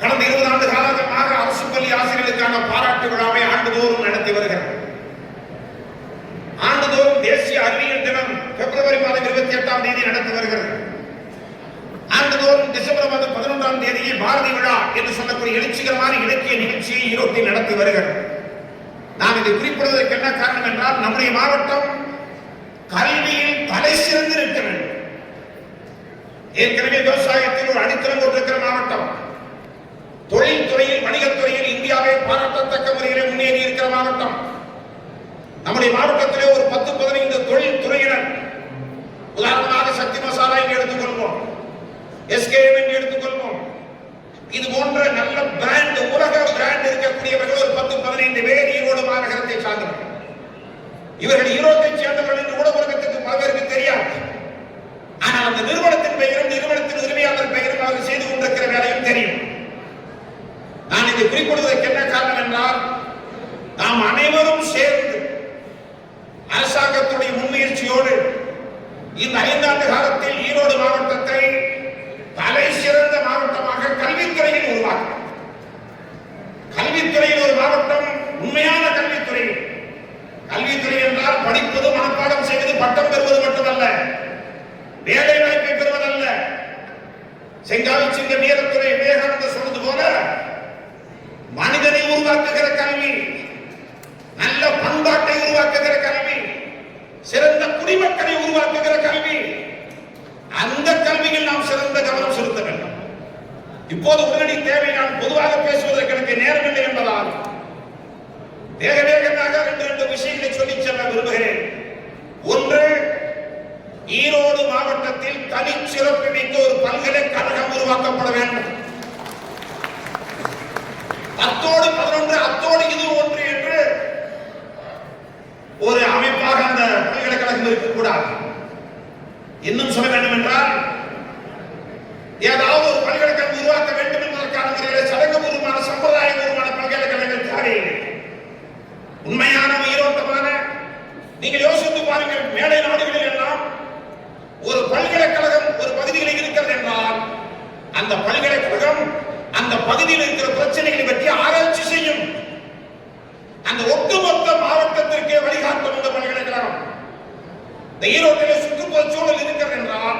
கடந்த 20 ஆண்டு காலமாக அரசு பள்ளி ஆசிரியர்களுக்கான பாராட்டு விழாவை ஆண்டுதோறும் நடத்தி வருகிறது. ஆண்டுதோறும் தேசிய அறிவியல் தினம் பிப்ரவரி மாதம் 28ஆம் தேதி நடத்தி வருகிறது. ஆண்டுதோறும் டிசம்பர் மாதம் 11ஆம் தேதியை பாரதி விழா என்று சொல்லக்கூடிய எழுச்சிகரமான இலக்கிய நிகழ்ச்சியை ஈரோட்டில் நடத்தி வருகிறது. நாம் இதை குறிப்பிடுவதற்கு என்ன காரணம் என்றால், நம்முடைய மாவட்டம் கல்வியில் தலை சிறந்து நிற்க வேண்டும். ஏற்கனவே விவசாயத்தில் ஒரு அடித்தளம் கொண்டிருக்கிற மாவட்டம், தொழில்துறையில் வணிகத்துறையில் இந்தியாவை பாராட்டத்தக்க முறையில் முன்னேறி இருக்கிற மாவட்டம். நம்முடைய மாவட்டத்திலே ஒரு 10-15 தொழில் துறையினர், உதாரணமாக சக்தி மசாலா என்று எடுத்துக்கொள்வோம், SKM என்று எடுத்துக்கொள்வோம். இது போன்ற நல்ல பிராண்ட், உலக பிராண்ட் இருக்கக்கூடியவர்கள் ஒரு 10-15 பேர் ஈரோடு மாநகரத்தை சார்ந்தவர்கள். இவர்கள் ஈரோட்டை சேர்ந்தவர்கள் என்று கூட உலகத்துக்கு பலருக்கு தெரியாது. ஆனால் அந்த நிறுவனத்தின் பெயரும் நிறுவனத்தின் உரிமையாளர் பெயரும் அவர்கள் செய்து கொண்டிருக்கிற வேலையும் தெரியும். நான் இதை குறிப்பிடுவதற்கு என்ன காரணம் என்றால், நாம் அனைவரும் சேர்ந்து அரசாங்கத்துடைய முன்முயற்சியோடு இந்த 5 ஆண்டு காலத்தில் ஈரோடு மாவட்டத்தை தலை சிறந்த மாவட்டமாக கல்வித்துறையில் உருவாக்கும். கல்வித்துறையில் ஒரு மாவட்டம், உண்மையான கல்வித்துறை. கல்வித்துறை என்றால் படிப்பது, மனப்பாடம் செய்வது, பட்டம் பெறுவது மட்டுமல்ல, வேலை வாய்ப்பை பெறுவதல்ல. செங்காவி சிங்க வீரத்துறை விவேகானந்தர் சொன்னது போல, மனிதனை உருவாக்குகிற கல்வி, நல்ல பண்பாட்டை உருவாக்குகிற கல்வி, சிறந்த குடிமக்களை உருவாக்குகிற கல்வி, அந்த கல்வியில் நாம் சிறந்த கவனம் செலுத்த வேண்டும். இப்போது உடனடி தேவை, நான் பொதுவாக பேசுவதற்கு எனக்கு நேரமில்லை என்பதால் வேகமாக 2 விஷயங்களை சொல்லி செல்ல விரும்புகிறேன். ஒன்று, ஈரோடு மாவட்டத்தில் தனிச்சிறப்பு மிக்க ஒரு பல்கலைக்கழகம் உருவாக்கப்பட வேண்டும். 10ஓடு 11, அத்தோடு இது ஒன்று என்று ஒரு அமைப்பாக அந்த பல்கலைக்கழகம் இருக்கக்கூடாது. இன்னும் சொல்ல வேண்டும் என்றால், ஏதாவது ஒரு பல்கலைக்கழகம் உருவாக்க வேண்டும் என்பதற்கான சடங்குபூர்வமான சம்பிரதாயபூர்வமான பல்கலைக்கழகங்கள் தேவையில்லை. உண்மையான உயிரோட்டமான, நீங்கள் யோசித்து பாருங்கள், மேலை நாடுகளில் எல்லாம் ஒரு பல்கலைக்கழகம் ஒரு பகுதியில் இருக்கிறது என்றால், அந்த பல்கலைக்கழகம் அந்த பகுதியில் இருக்கிற பிரச்சனைகளை பற்றி ஆராய்ச்சி செய்யும். அந்த ஒட்டுமொத்த மாவட்டத்திற்கே வழிகாட்டும் அந்த பல்கலைக்கழகம். இந்த ஈரோட்டில் சுற்றுப்புற சூழல் இருக்கிறது என்றால்,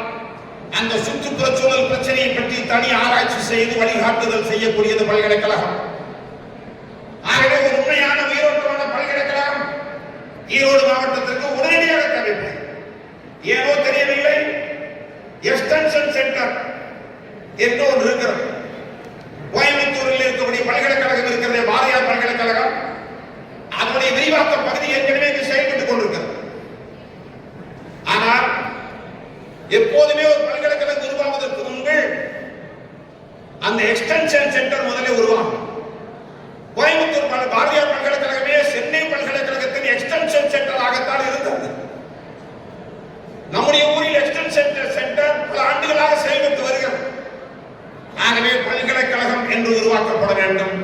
அந்த சுற்றுப்புற சூழல் பிரச்சனையை பற்றி தனி ஆராய்ச்சி செய்து வழிகாட்டுதல் செய்யக்கூடியது பல்கலைக்கழகம். ஆகவே ஒரு உண்மையான உயிரோட்டமான பல்கலைக்கழகம் ஈரோடு மாவட்டத்திற்கு உடனடியாக தேவைப்படும். ஏனோ தெரியவில்லை, எக்ஸ்டென்ஷன் சென்டர் என்று ஒன்று இருக்கிறது. கோயம்புத்தூரில் இருக்கக்கூடிய பல்கலைக்கழகம் இருக்கிறது, பாரதியார் பல்கலைக்கழகம். அதனுடைய விரிவாக்க பகுதி ஏற்கனவே செயல்பட்டுக் கொண்டிருக்கிறது. ஆனால் எப்போதுமே ஒரு பல்கலைக்கழகம் உருவாவதற்கு முன்பு அந்த எக்ஸ்டென்ஷன் சென்டர் முதலில் உருவாகும். கோயம்புத்தூர் பாரதியார் பல்கலைக்கழகமே சென்னை பல்கலைக்கழகத்தின் எக்ஸ்டென்ஷன் சென்டர் ஆகத்தான் இருந்தது. நம்முடைய ஊரில் எக்ஸ்டென்ஷன் சென்டர் பல ஆண்டுகளாக செயல்பட்டு வருகிறது. ஆகவே பல்கலைக்கழகம் என்று உருவாக்கப்பட வேண்டும்.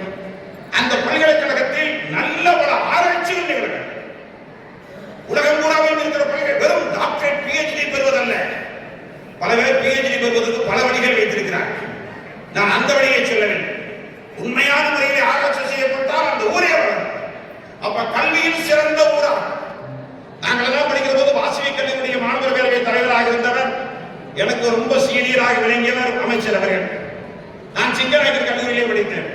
அந்த பல்கலைக்கழகத்தில் நல்ல பல ஆராய்ச்சி அப்ப கல்வியில் சிறந்த ஊரா நாங்கள் எல்லாம் படிக்கிற போது வாசவி கல்லூரியுடைய மாணவர் பேரவை தலைவராக இருந்தவர், எனக்கு ரொம்ப சீனியராக விளங்கியவர் அமைச்சர் அவர்கள். நான் சிங்கநாயக்கர் கல்லூரியிலே படித்தேன்.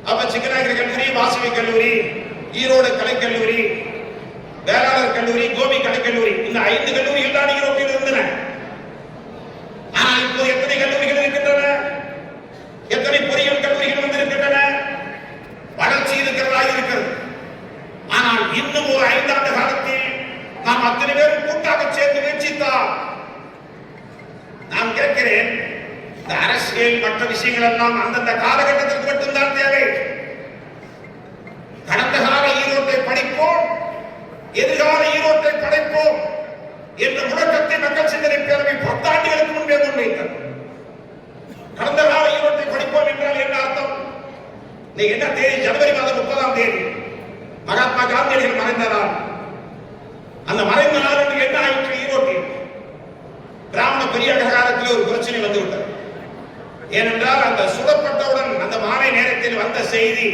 அப்ப சிங்கநாயக்கர் கல்லூரி, வாசவி கல்லூரி, ஈரோடு கலைக்கல்லூரி, வேளாளர் கல்லூரி, கோபி கலைக்கல்லூரி, இந்த 5 கல்லூரிகள் தான் ஈரோட்டில் இருந்தன. ஆனால் இப்போது எத்தனை கல்லூரிகள் இருக்கின்றன? எத்தனை பொறியியல் கல்லூரிகள் வந்திருக்கின்றன? வளர்ச்சி இருக்கிறதா? இருக்கிறது. ஆனால் இன்னும் ஒரு 5 ஆண்டு காலத்தில் நாம் அத்தனை பேரும் கூட்டாக சேர்ந்து முயற்சித்தால், நான் கேட்கிறேன், இந்த அரசியல் மற்ற விஷயங்கள் எல்லாம் அந்தந்த காலகட்டத்திற்கு மட்டும்தான் தேவை. கடந்த கால ஈரோட்டை படிப்போம், எதிர்கால ஈரோட்டை படைப்போம் என்ற முழக்கத்தை மக்கள் சிந்தனை பேரவை 10 ஆண்டுகளுக்கு முன்பே முன்வைத்தது. கடந்த கால ஈரோட்டை படிப்போம் என்றால் என்ன அர்த்தம்? நீங்க என்ன தேதி? ஜனவரி மாதம் 30ஆம் தேதி மகாத்மா காந்தியடிகள் மறைந்த நாள். அந்த மறைந்த நாள் என்று என்ன ஆயிற்று? ஈரோட்டில் பிராமண பெரிய அககாரத்தில் ஒரு பிரச்சனை வந்துவிட்டது. ஏனென்றால் அந்த சுடப்பட்டவுடன் அந்த மாலை நேரத்தில் வந்த செய்தி,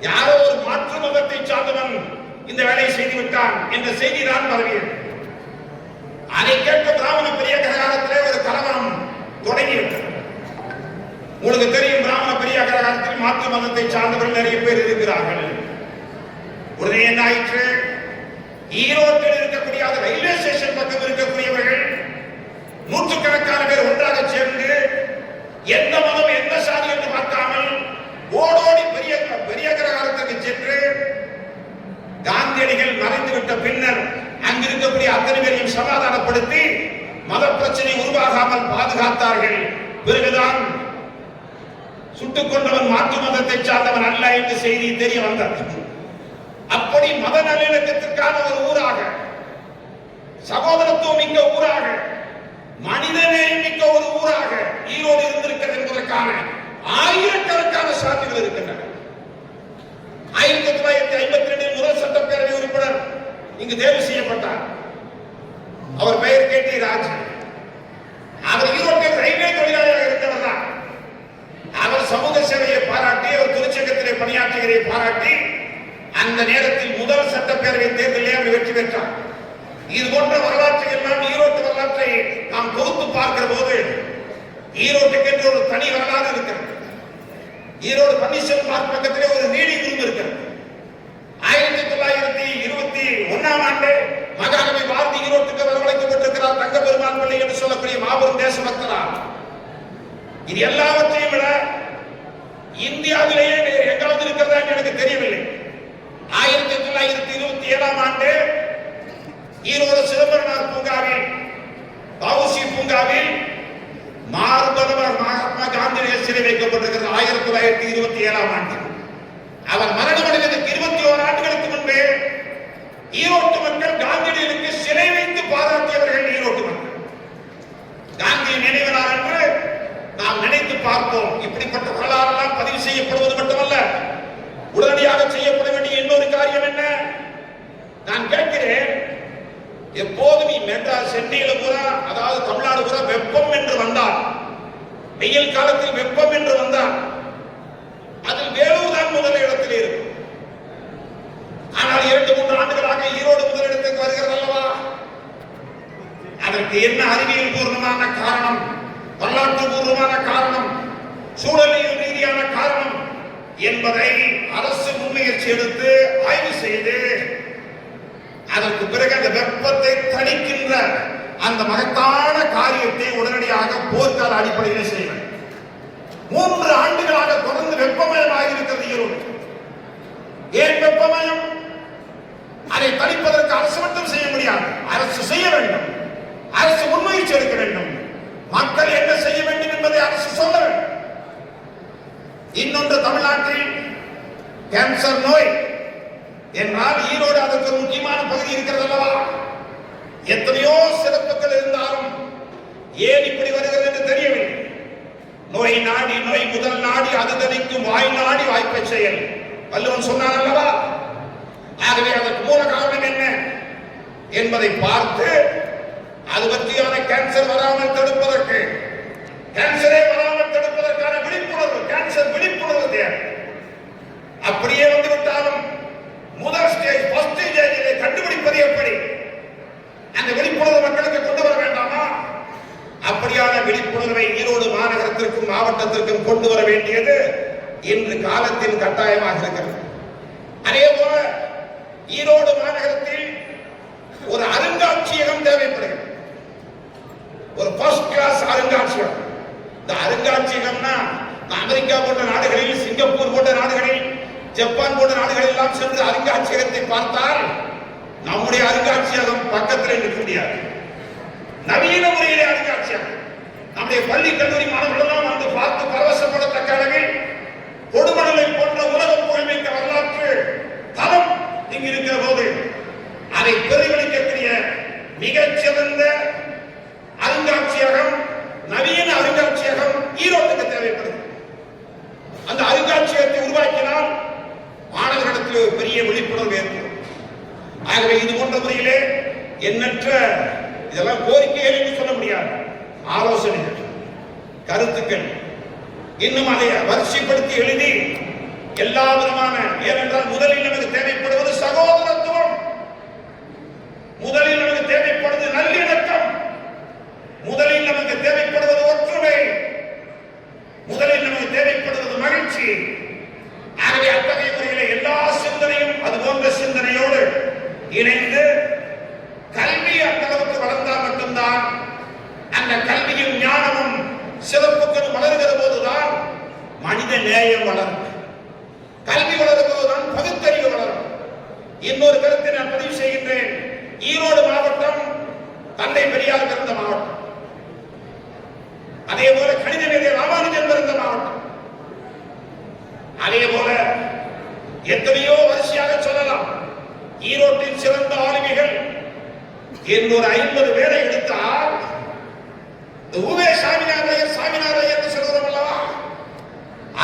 யாரோ ஒரு மாற்று மதத்தை சார்ந்தவன் இந்த வேலையை செய்து விட்டான் என்ற செய்தி தான் பரவியது. அதை கேட்ட பிராமண பெரிய அககாரத்திலே ஒரு கலவரம் தொடங்கிவிட்டது. உங்களுக்கு தெரியும், பிராமண பெரிய அககாரத்தில் மாற்று மதத்தை சார்ந்தவர்கள் நிறைய பேர் இருக்கிறார்கள். உடனே என்ன ஆயிற்று? ஈரோட்டில் இருக்கக்கூடிய அந்த ரயில்வே ஸ்டேஷன் பக்கம் இருக்கக்கூடியவர்கள் நூற்றுக்கணக்கான பேர் ஒன்றாக சேர்ந்து எந்த மதம் எந்த சாதி என்று பார்க்காமல் ஓடோடி பெரிய அககாரத்துக்கு சென்று காந்தியடிகள் மறைந்துவிட்ட பின்னர் அங்கிருக்கக்கூடிய அத்தனை பேரையும் சமாதானப்படுத்தி மத பிரச்சனை உருவாகாமல் பாதுகாத்தார்கள். பிறகுதான் சுட்டுக் கொண்டவன் மாற்று மதத்தை சார்ந்தவன் அல்ல என்று செய்தி தெரிய வந்தது. அப்படி மத நல்லிணக்கத்திற்கான ஒரு ஊராக, சகோதரத்துவம் மிக்க ஊராக, மனிதநேயம் மிக்க ஒரு ஊராக ஈரோடு இருந்திருக்கிறது என்பதற்கான ஆயிரக்கணக்கான சான்றுகள் இருக்கின்றன. 1952 முதல் சட்டப்பேரவை உறுப்பினர் இங்கு தேர்வு செய்யப்பட்டார். அவர் பெயர் கேடி ராஜ். அவர் ஈரோட்டில் ரயில்வே தொழிலாளியாக இருந்தவர் தான். அவர் சமூக சேவையை பாராட்டி, அவர் தொழிற்சங்கத்திலே பணியாற்றுகிறதை பாராட்டி அந்த நேரத்தில் முதல் சட்டப்பேரவை தேர்தலில் அவர் வெற்றி பெற்றார். இது போன்ற வரலாற்றை எல்லாம், ஈரோட்டு வரலாற்றை நாம் தொகுத்து பார்க்கிற போது ஈரோட்டுக்கு என்று ஒரு தனி வரலாறு இருக்கிறது. ஈரோடு பன்னீர்செல்வம் பார்க் பக்கத்திலே ஒரு ரீடிங் ரூம் இருக்கிறது. 1921ஆம் ஆண்டு மகாகவி பாரதி ஈரோட்டுக்கு வரவழைக்கப்பட்டிருக்கிறார். தங்க பெருமான் பள்ளி என்று சொல்லக்கூடிய மாபெரும் தேசபக்தரார். இது எல்லாவற்றையும் விட இந்தியாவிலேயே வேறு எங்காவது இருக்கிறதா என்று எனக்கு தெரியவில்லை. 1927ஆம் ஆண்டு ஈரோடு சிதம்பரனார் பூங்காவில், வஉசி பூங்காவில் மார்பனவர் மகாத்மா காந்தியடிகள் சிலை வைக்கப்பட்டிருக்கிறது. 1927ஆம் ஆண்டு அவர் மரணமடைந்ததற்கு 21 ஆண்டுகளுக்கு முன்பே ஈரோட்டு மக்கள் காந்தியடிகளுக்கு சிலை வைத்து பாராட்டியவர்கள் ஈரோட்டு மக்கள். காந்தி நினைவு நாள் என்று நாம் நினைத்து பார்ப்போம். இப்படிப்பட்ட வரலாறெல்லாம் பதிவு செய்யப்படுவது மட்டுமல்ல, உடனடியாக செய்யப்பட வேண்டிய இன்னொரு காரியம் என்ன? நான் கேட்கிறேன், எப்போதும் மெட்ராஸ், சென்னையில பூரா, அதாவது தமிழ்நாடு பூரா வெப்பம் என்று வந்தால், வெயில் காலத்தில் வெப்பம் என்று வந்தால் அதில் வேலூர் தான் முதல் இடத்தில் இருக்கும். ஆனால் 2-3 ஆண்டுகளாக ஈரோடு முதலிடத்துக்கு வருகிறது அல்லவா? அதற்கு என்ன அறிவியல் பூர்வமான காரணம், வரலாற்று பூர்வமான காரணம், சூழலியல் ரீதியான காரணம் என்பதை அரசு முன்முயற்சி எடுத்து ஆய்வு செய்து அதற்கு பிறகு அந்த வெப்பத்தை தணிக்கின்ற அந்த மகத்தான காரியத்தை உடனடியாக போர்க்கால அடிப்படையில் செய்வது. 3 ஆண்டுகளாக தொடர்ந்து வெப்பமயமாக இருக்கிறது ஈரோடு. ஏன் வெப்பமயம்? அதை தணிப்பதற்கு அரசு மட்டும் செய்ய முடியாது. அரசு செய்ய வேண்டும், அரசு முன்முயற்சி எடுக்க வேண்டும், மக்கள் என்ன செய்ய வேண்டும் என்பதை அரசு சொல்ல வேண்டும். இன்னொன்று, தமிழ்நாட்டில் கேன்சர் நோய் என்றால் ஈரோடு அதற்கு ஒரு முக்கியமான பகுதி இருக்கிறது அல்லவா? எத்தனையோ சிறப்புகள் இருந்தாலும் ஏன் இப்படி வருகிறது என்று தெரியவில்லை. நோய் நாடி நோய் முதல் நாடி அது தணிக்கும் வாய் நாடி வாய்ப்பை செயல் வள்ளுவன் சொன்னான் அல்லவா? ஆகவே அதற்கு மூல காரணம் என்ன என்பதை பார்த்து அது பற்றியான கேன்சர் வராமல் தடுப்பதற்கு, கேன்சரே வராமல் தடுப்பதற்கான விழிப்புணர்வு, கேன்சர் விழிப்புணர்வு தேவை. அப்படியே வந்துவிட்டாலும் கொண்டு வர வேண்டியது இன்று காலத்தின் கட்டாயமாக இருக்கிறது. அதே போல ஈரோடு மாநகரத்தில் ஒரு அருங்காட்சியகம் தேவைப்படுகிறது. ஒரு ஃபர்ஸ்ட் கிளாஸ் அருங்காட்சியகம். இந்த அருங்காட்சியகம்னா அமெரிக்கா போன்ற நாடுகளில், சிங்கப்பூர் போன்ற நாடுகளில், ஜப்பான் போன்ற நாடுகளில் எல்லாம் சென்று அருங்காட்சியகத்தை பார்த்தால் நம்முடைய அருங்காட்சியகம் பக்கத்தில் நிற்க முடியாது. நவீன முறையிலே அருங்காட்சியகம். நம்முடைய பள்ளி கல்லூரி மாணவர்கள் எல்லாம் வந்து பார்த்து பரவசப்படத்தக்க அளவில் கொடுமணலை போன்ற உலக புகழ்மிக்க வரலாற்று தளம் இங்கு இருக்கிற போது அதை பிரதிபலிக்கக்கூடிய மிகச்சிறந்த அருங்காட்சியகம், நவீன அருங்காட்சியகம் ஈரோட்டுக்கு தேவைப்படுது. அந்த அருங்காட்சியகத்தை உருவாக்கினால் மாணவர்களிடத்தில் ஒரு பெரிய விழிப்புணர்வு ஏற்படும். ஆகவே இது போன்ற முறையிலே எண்ணற்ற இதெல்லாம் கோரிக்கைகள் என்று சொல்ல முடியாது, ஆலோசனைகள், கருத்துக்கள், இன்னும் அதை வரிசைப்படுத்தி எழுதி எல்லா விதமான, ஏனென்றால் முதலில் நமக்கு தேவைப்படுவது சகோதரத்துவம், முதலில் நமக்கு தேவைப்படுவது நல்லிணக்கம், முதலில் நமக்கு தேவைப்படுவது ஒற்றுமை, முதலில் நமக்கு தேவைப்படுவது மகிழ்ச்சி. ஆகவே அத்தகைய முறையில் எல்லா சிந்தனையும் அது போன்ற சிந்தனையோடு இணைந்து கல்வி அந்த அளவுக்கு வளர்ந்தால் மட்டும்தான் அந்த கல்வியும் ஞானமும் சிறப்புக்கு வளர்கிற போதுதான் மனித நேயம் வளரும். கல்வி வளரும் போதுதான் பகுத்தறிவு வளரும். இன்னொரு கருத்தை நான் பதிவு செய்கின்றேன். ஈரோடு மாவட்டம் தந்தை பெரியார் பிறந்த மாவட்டம். அதே போல கணித மேதை ராமானுஜன் பிறந்த மாவட்டம். அதே போல எத்தனையோ வரிசையாக சொல்லலாம். ஈரோட்டில் சிறந்த ஆளுமைகள் என்று ஒரு 50 பேரை எடுத்தால் உவே சாமிநாதையர் என்று சொல்கிறோம் அல்லவா,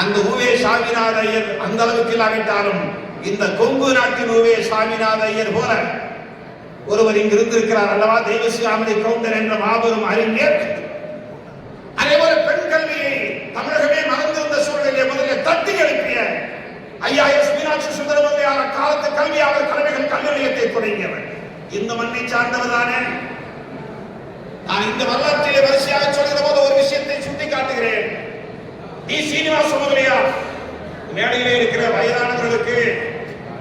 அந்த உவே சாமிநாதையர் அந்த அளவுக்கு இல்லாவிட்டாலும் இந்த கொங்கு நாட்டின் உவே சாமிநாதையர் போல ஒருவர் இங்கு இருந்திருக்கிறார் அல்லவா, தெய்வசியாமணி கவுண்டர் என்ற மாபெரும் அறிஞர். அதே போல பெண் கல்வியை தமிழகமே மறந்திருந்த சூழலிலே முதலில் தட்டி எழுப்பிய ஐயாஎஸ் மீனாட்சி சுந்தரமல்லையார் காலத்து கல்வியாளர் தலைமைகள் கல்வி நிலையத்தை தொடங்கியவர் இந்த மண்ணை சார்ந்தவர் தானே. நான் இந்த வரலாற்றிலே வரிசையாக சொல்கிற போது ஒரு விஷயத்தை சுட்டி காட்டுகிறேன். டி சீனிவாச முதலியார் மேடையிலே இருக்கிற வயதானவர்களுக்கு,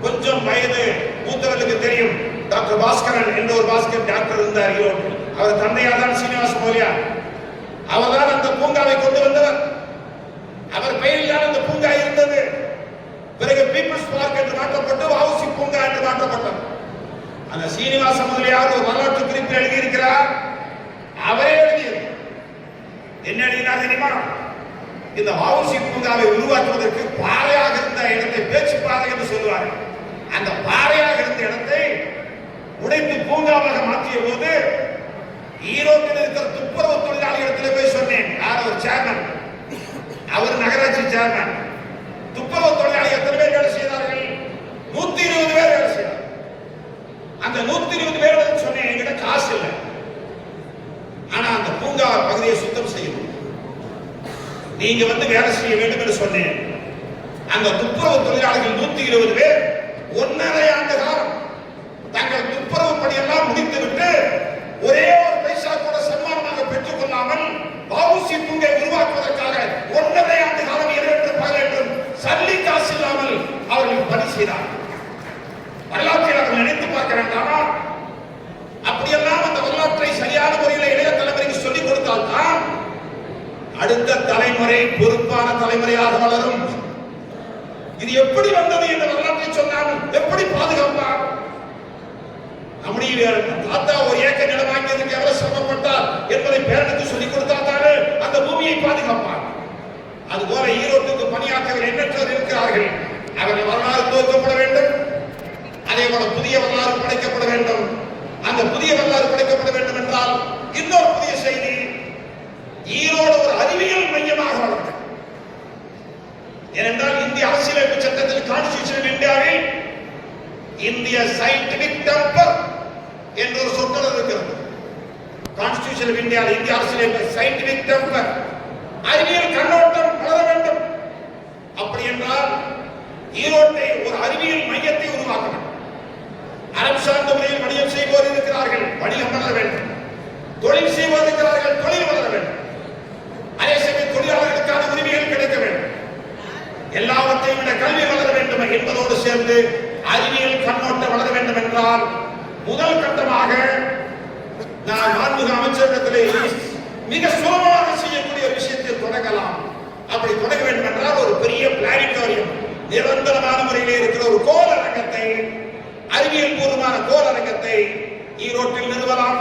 கொஞ்சம் வயது மூத்தவர்களுக்கு தெரியும். டாக்டர் பாஸ்கரன் என்ற ஒரு பாஸ்கர் டாக்டர் இருந்தார் ஈரோடு. அவர் தந்தையார் தான் சீனிவாச முதலியார். அவர்தான் அந்த பூங்காவை கொண்டு வந்தவர். அவர் பெயரில் தான் அந்த பூங்கா இருந்தது. பிறகு பீப்புள்ஸ் பார்க் என்று மாற்றப்பட்டு வஉசி பூங்கா என்று மாற்றப்பட்டது. அந்த சீனிவாச முதலியார் ஒரு வரலாற்று குறிப்பில் எழுதியிருக்கிறார். அவரே எழுதியது என்ன எழுதினார் தெரியுமா? இந்த வஉசி பூங்காவை உருவாக்குவதற்கு பாறையாக இருந்த இடத்தை பேச்சு பாறை என்று சொல்லுவார்கள். அந்த பாறையாக இருந்த இடத்தை உடைத்து பூங்காவாக மாற்றிய போது ஈரோட்டில் இருக்கிற துப்புரவு தொழிலாளிகளிடத்தில் போய் சொன்னேன். யார்? ஒரு சேர்மன், அவர் நகராட்சி சேர்மன். துப்புரவு தொழிலாளி எத்தனை பேர் வேலை செய்தார்கள்? 120 பேர் வேலை செய்தார். அந்த 120 பேர் சொன்னேன், என்கிட்ட காசு இல்லை, ஆனா அந்த பூங்கா பகுதியை சுத்தம் செய்யணும், நீங்க வந்து வேலை செய்ய வேண்டும் என்று சொன்னேன். அந்த துப்புரவு தொழிலாளிகள் 120 பேர் 1.5 ஆண்டு காலம் தங்கள் துப்புரவு பணியெல்லாம் முடித்துவிட்டு ஒரே ஒரு பைசா கூட சன்மானமாக பெற்றுக் கொள்ளாமல் வஉசி பூங்கை உருவாக்குவதற்காக 1.5 ஆண்டு காலம் இரண்டு பகலும் சல்லி காசு இல்லாமல் அவர்கள் பணி செய்தார். வரலாற்றில் அவர்கள் நினைத்து பார்க்க வேண்டாமா? அப்படியெல்லாம் அந்த வரலாற்றை சரியான முறையில் இளைய தலைமுறைக்கு சொல்லிக் கொடுத்தால்தான் அடுத்த தலைமுறை பொறுப்பான தலைமுறையாக வளரும். இது எப்படி வந்தது என்ற வரலாற்றை சொன்னால் எப்படி பாதுகாப்பார்? நம்முடைய தாத்தா ஒரு ஏக்கர் நிலம் வாங்கியதுக்கு எவ்வளவு சிரமப்பட்டார் என்பதை பேரனுக்கு சொல்லிக் கொடுத்தால்தானே அந்த பூமியை பாதுகாப்பார். அதுபோல ஈரோட்டுக்கு பணியாற்றவர் எண்ணற்றவர் இருக்கிறார்கள். அவர்கள் வரலாறு துவக்கப்பட வேண்டும். அதே போல புதிய வரலாறு படைக்கப்பட வேண்டும். அந்த புதிய வரலாறு படைக்கப்பட வேண்டும் என்றால் இன்னொரு புதிய செய்தி, ஈரோடு ஒரு அறிவியல் மையமாக வளர்ந்தது. ஏனென்றால் இந்திய அரசியலமைப்பு சட்டத்தில், கான்ஸ்டிடியூஷன் இந்தியாவில் இந்திய சயின்டிபிக் டெம்பர் என்ற ஒரு சொற்றொடர் இருக்கிறது. கான்ஸ்டிடியூஷன் ஆஃப் இந்தியா, இந்திய அரசியலமைப்பு சயின்டிபிக் டெம்பர், அறிவியல் கண்ணோட்டம் வளர வேண்டும். அப்படி என்றால் ஈரோட்டை ஒரு அறிவியல் மையத்தை உருவாக்கணும். அறம் சார்ந்த முறையில் வணிகம் செய்வோர் இருக்கிறார்கள், வணிகம் வளர வேண்டும். தொழில் செய்வோர் இருக்கிறார்கள், தொழில் வளர வேண்டும். அதே சமயம் தொழிலாளர்களுக்கான உரிமைகள் கிடைக்க சேர்ந்து அறிவியல் கண்ணோட்டம் வளர வேண்டும் என்றால் முதல் கட்டமாக நான் மாண்புமிகு அமைச்சரிடத்திலே மிக சுலபமாக செய்யக்கூடிய ஒரு விஷயத்தை தொடங்கலாம். அப்படி தொடங்க வேண்டும் என்றால் ஒரு பெரிய பிளானிட்டோரியம், நிரந்தரமான முறையிலே இருக்கிற ஒரு கோளரங்கத்தை, அறிவியல் பூர்வமான கோளரங்கத்தை ஈரோட்டில் நிறுவலாம்.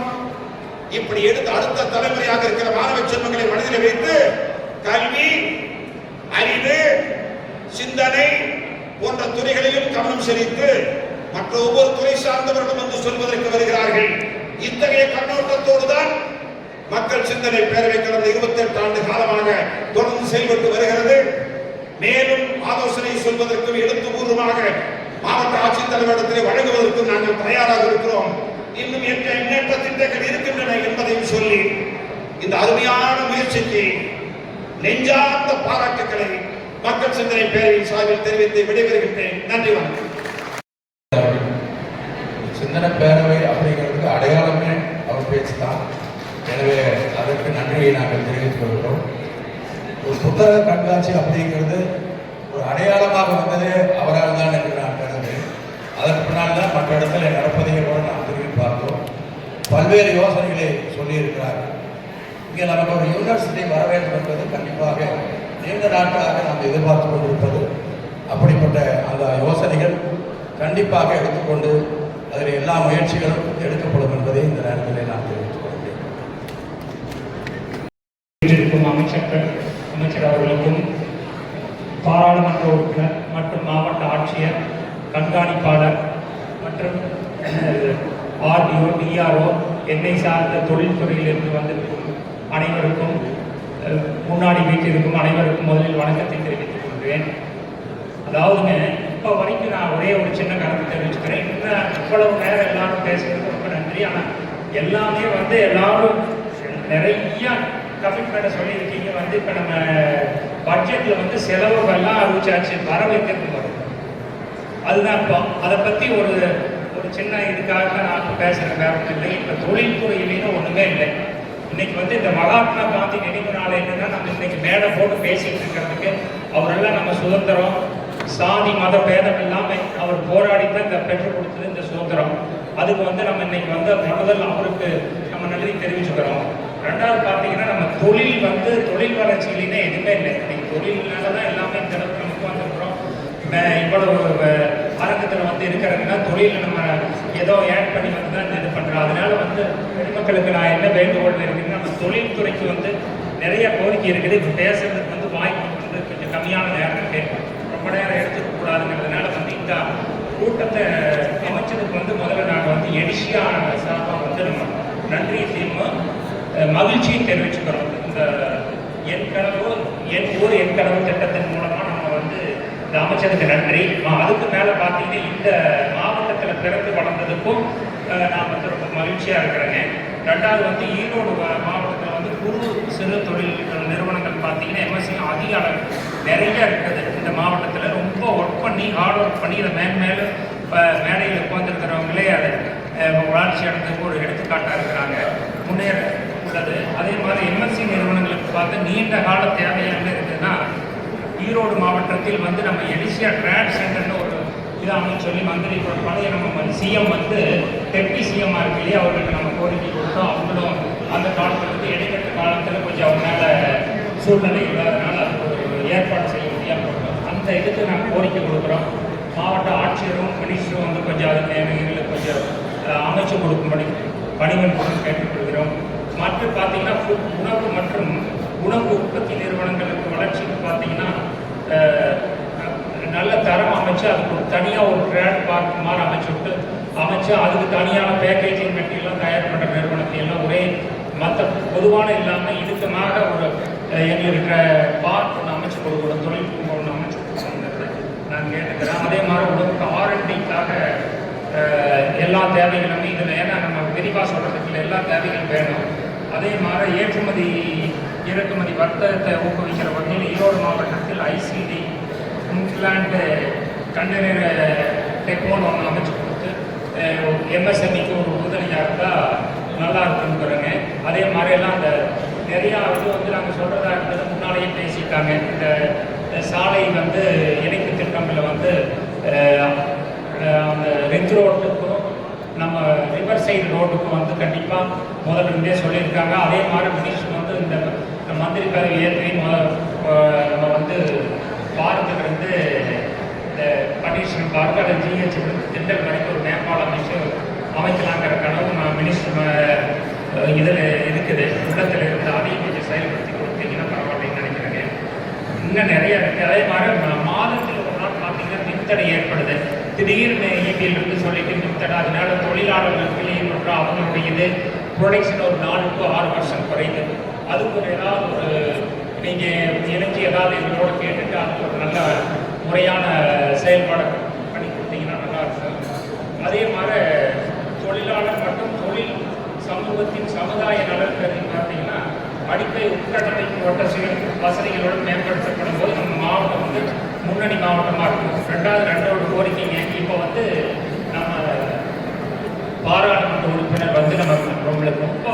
இப்படி எடுத்து அடுத்த தலைமுறையாக இருக்கிற மாணவ செல்வங்களை மனதில் வைத்து கல்வி, அறிவு, சிந்தனை போன்ற துறைகளிலும் கவனம் செலுத்தி மற்ற ஒவ்வொரு துறை சார்ந்தவர்களும் வந்து சொல்வதற்கு வருகிறார்கள். இத்தகைய கண்ணோட்டத்தோடு தான் மக்கள் சிந்தனை பேரவை கடந்த 28 ஆண்டு காலமாக தொடர்ந்து செயல்பட்டு வருகிறது. மேலும் ஆலோசனை சொல்வதற்கும் எழுத்துப்பூர்வமாக மாவட்ட ஆட்சித்தலைவரிடத்திலே வழங்குவதற்கும் நாங்கள் தயாராக இருக்கிறோம். இன்னும் எண்ணற்ற திட்டங்கள் இருக்கின்றன என்பதையும் சொல்லி இந்த அருமையான முயற்சிக்கு நெஞ்சார்ந்த பாராட்டுக்களை மக்கள் சிந்தனை பேரவையின் சார்பில் தெரிவித்து விடைபெறுகின்றேன். நன்றி, வணக்கம்.
சிந்தனை பேரவை அப்படிங்கிறதுக்கு அடையாளமே அவர் பேச்சு தான். எனவே அதற்கு நன்றியை நாங்கள் தெரிவித்துக் கொள்கிறோம். ஒரு புத்தக கண்காட்சி அப்படிங்கிறது ஒரு அடையாளமாக வந்ததே அவரால் தான் என்று நான் கருதுகிறேன். அதற்கு பின்னால் தான் மற்ற இடத்துல நடப்பதையும் கூட நாம் திரும்பி பார்த்தோம். பல்வேறு யோசனைகளை சொல்லியிருக்கிறார்கள். இங்கே நமக்கு ஒரு யூனிவர்சிட்டி வர வேண்டும் என்பது கண்டிப்பாக நீண்ட நாட்களாக நாம் எதிர்பார்த்து கொண்டிருப்பது. அப்படிப்பட்ட அந்த யோசனைகள் கண்டிப்பாக எடுத்துக்கொண்டு அதில் எல்லா முயற்சிகளும் எடுக்கப்படும் என்பதை இந்த நேரத்தில் நான் தெரிவித்துக் கொள்கிறேன்.
அமைச்சர் அவர்களுக்கும், பாராளுமன்ற உறுப்பினர் மற்றும் மாவட்ட ஆட்சியர், கண்காணிப்பாளர் மற்றும் ஆர்டிஓ, டிஆர்ஓ, என்னை சார்ந்த தொழில்துறையிலிருந்து வந்திருக்கும் அனைவருக்கும், முன்னாடி வீட்டிற்கும் அனைவருக்கும் முதலில் வணக்கத்தை தெரிவித்துக் கொள்கிறேன். அதாவதுங்க, இப்போ வரைக்கும் நான் ஒரே ஒரு சின்ன கருத்து தெரிவிச்சுக்கிறேன். இன்னும் இவ்வளவு நேரம் எல்லாரும் பேசுறதுக்கு ரொம்ப நன்றி. ஆனால் எல்லாமே எல்லாரும் நிறைய கமிட்மெண்ட்டை சொல்லியிருக்கீங்க. இப்போ நம்ம பட்ஜெட்டில் செலவுகள்லாம் அறிவிச்சாச்சு, வர வைக்கிறது வரும். அதுதான் இப்போ அதை பற்றி ஒரு சின்ன இதுக்காக நான் இப்போ பேசுகிறேன், வேற ஒன்றும் இல்லை. இப்போ தொழில்துறையிலேயும் ஒன்றுமே இல்லை. இன்னைக்கு இந்த மகாத்மா காந்தி நினைவு நாள் என்னன்னா, நம்ம இன்னைக்கு மேடை போட்டு பேசிட்டு இருக்கிறதுக்கு அவரெல்லாம் நம்ம சுதந்திரம், சாதி மத பேதம் இல்லாமல் அவர் போராடி தான் இந்த பெற்றுக் கொடுத்தது இந்த சுதந்திரம். அதுக்கு நம்ம இன்னைக்கு முதல் அவருக்கு நம்ம நன்றி தெரிவிச்சுக்கிறோம். ரெண்டாவது பார்த்தீங்கன்னா, நம்ம தொழில் வளர்ச்சியிலே எதுவுமே இல்லை. இன்னைக்கு தொழில்னால தான் எல்லாமே இந்த அளவுக்கு நமக்கு வந்திருக்கிறோம். இவ்வளவு அரங்கத்தில் இருக்கிறதுனா தொழில் நம்ம ஏதோ ஆட் பண்ணி தான் இது பண்ணுறோம். அதனால பொதுமக்களுக்கு நான் என்ன வேண்டுகோள் இருக்குன்னா, நம்ம தொழில்துறைக்கு நிறைய கோரிக்கை இருக்குது. இப்போ பேசுறதுக்கு வாய்ப்பு கொஞ்சம் கம்மியான நேரம் இருக்கு, ரொம்ப நேரம் எடுத்துக்க கூடாதுங்கிறதுனால இந்த கூட்டத்தை அமைச்சருக்கு முதல்ல நாங்கள் எடிஷியா சார்பாக நம்ம நன்றி செய்யணும், மகிழ்ச்சியும் தெரிவிச்சுக்கிறோம். இந்த என் கனவு என் ஊர் என் கனவு திட்டத்தின் மூலமாக நம்ம இந்த அமைச்சருக்கு நன்றி. அதுக்கு மேலே பார்த்தீங்கன்னா, இந்த மாவட்டத்தில் பிறந்து வளர்ந்ததுக்கும் நான் ரொம்ப மகிழ்ச்சியாக இருக்கிறேங்க. ரெண்டாவது ஈரோடு மாவட்டத்தில் குறு சிறு தொழில் நிறுவனங்கள் பார்த்தீங்கன்னா எம்எஸ்சி அதிக அளவு நிறைய இருக்குது. இந்த மாவட்டத்தில் ரொம்ப ஒர்க் பண்ணி ஹார்ட் ஒர்க் பண்ணி இதை மேலும் மேடையில் உட்காந்துருக்கிறவங்களே அதை வளர்ச்சி அடைந்ததுக்கு ஒரு எடுத்துக்காட்டாக இருக்கிறாங்க, முன்னேற உள்ளது. அதே மாதிரி எம்எஸ்சி நிறுவனங்களுக்கு பார்த்து நீண்ட கால தேவையாக இருக்குதுன்னா, ஈரோடு மாவட்டத்தில் நம்ம எலிசியா ட்ரேட் சென்டர்னு ஒரு இதாகனு சொல்லி மந்திரி பழைய நம்ம சிஎம் டெப்டி சிஎம்மாக இருக்கு இல்லையா, அவர்களுக்கு நம்ம கோரிக்கை கொடுத்தோம். அவங்களும் அந்த காலத்தில் இடைக்கட்ட காலத்தில் கொஞ்சம் அவங்க மேலே சூழ்நிலை இல்லாதனால அது ஒரு ஏற்பாடு செய்ய முடியாமல் கொடுத்தோம். அந்த இதுக்கு நாங்கள் கோரிக்கை கொடுக்குறோம். மாவட்ட ஆட்சியரும் மினிஸ்டரும் கொஞ்சம் அது எங்களுக்கு கொஞ்சம் அமைச்சு கொடுக்கும்படி பணிவன்புடன் கேட்டுக்கொள்கிறோம். மற்ற பார்த்தீங்கன்னா உணவு மற்றும் உணவு உற்பத்தி நிறுவனங்களுக்கு வளர்ச்சிக்கு பார்த்தீங்கன்னா நல்ல தரம் அமைச்சு அதுக்கு தனியாக ஒரு ட்ரேட் பார்க் மாதிரி அமைச்சு அதுக்கு தனியான பேக்கேஜிங் மெட்டீரியல்லாம் தயார் பண்ணுற நிறுவனத்தை எல்லாம் ஒரே மற்ற பொதுவான இல்லாமல் இறுக்கமாக ஒரு எங்களுக்கு பார்க் ஒன்று அமைச்சு கொடுக்கணும், தொழில் பூங்கா ஒன்று அமைச்சு கொடுக்கணுங்கிறது நான் கேட்டுக்கிறேன். அதே மாதிரி உணவுக்கு ஆர்என்டிக்காக எல்லா தேவைகளுமே இதில், ஏன்னா நம்ம விரிவாக சொல்கிறதுக்கு எல்லா தேவைகளும் வேணும். அதே மாதிரி ஏற்றுமதி இறக்குமதி வர்த்தகத்தை ஊக்குவிக்கிற வகையில் ஈரோடு மாவட்டத்தில் ஐசிடி இன்லாண்டு கண்டெய்னர் டெப்போன்னு ஒன்று அமைச்சு கொடுத்து எம்எஸ்எம்இக்கு ஒரு உறுதுணையாக இருந்தால் நல்லா இருக்குங்கிறங்க. அதே மாதிரியெல்லாம் அந்த நிறையா இது நாங்கள் சொல்கிறதா இருந்தது முன்னாலேயே பேசிட்டாங்க. இந்த சாலை இணைப்பு திட்டங்களில் அந்த ரிங் ரோட்டுக்கும் நம்ம ரிவர் சைடு ரோட்டுக்கும் வந்து கண்டிப்பாக முதல்ல இருந்தே சொல்லியிருக்காங்க. அதே மாதிரி மினிஸ்டர் வந்து இந்த மந்திரி பதவி ஏற்றி நம்ம வந்து பார்க்கிலிருந்து இந்த பன்னீர்செல்வம் பார்க்க அதை ஜிஹெச் திண்டல் வரைக்கும் ஒரு மேம்பாலம் அமைக்கலாங்கிற கனவு மினிஸ்டர் இதில் இருக்குது, உள்ளத்தில் இருந்து அதையும் கொஞ்சம் செயல்படுத்தி கொடுத்தீங்கன்னா பரவாயில்லைன்னு நினைக்கிறேங்க. இன்னும் நிறைய இருக்குது. அதே மாதிரி மாதத்தில் ஒரு நாள் பார்த்தீங்கன்னா மின்தடை ஏற்படுது. திடீர்னு இபியிலிருந்து சொல்லிட்டு மின்தடை, அதனால தொழிலாளர்களுக்கு லீவ் பண்ணுறோம், அவங்களுடைய இது ப்ரொடக்ஷன் ஒரு 4 to 6% குறையுது. அதுக்கு ஒரு ஏதாவது ஒரு நீங்கள் இணைஞ்சி ஏதாவது எங்களோட கேட்டுட்டு அதுக்கு ஒரு நல்ல முறையான செயல்பாடு பண்ணி கொடுத்தீங்கன்னா நல்லாயிருக்கும். அதே மாதிரி தொழிலாளர் மற்றும் தொழில் சமூகத்தின் சமுதாய நலன் கருதி பார்த்தீங்கன்னா அடிப்படை உட்கட்டமைப்பு வசதிகளோடு மேம்படுத்தப்படும் போது நம்ம மாவட்டம் வந்து முன்னணி மாவட்டமாக இருக்கும். ரெண்டாவது கோரிக்கைங்க, இப்போ வந்து நம்ம பாராளுமன்ற உறுப்பினர் வந்து நம்மளுக்கு ரொம்ப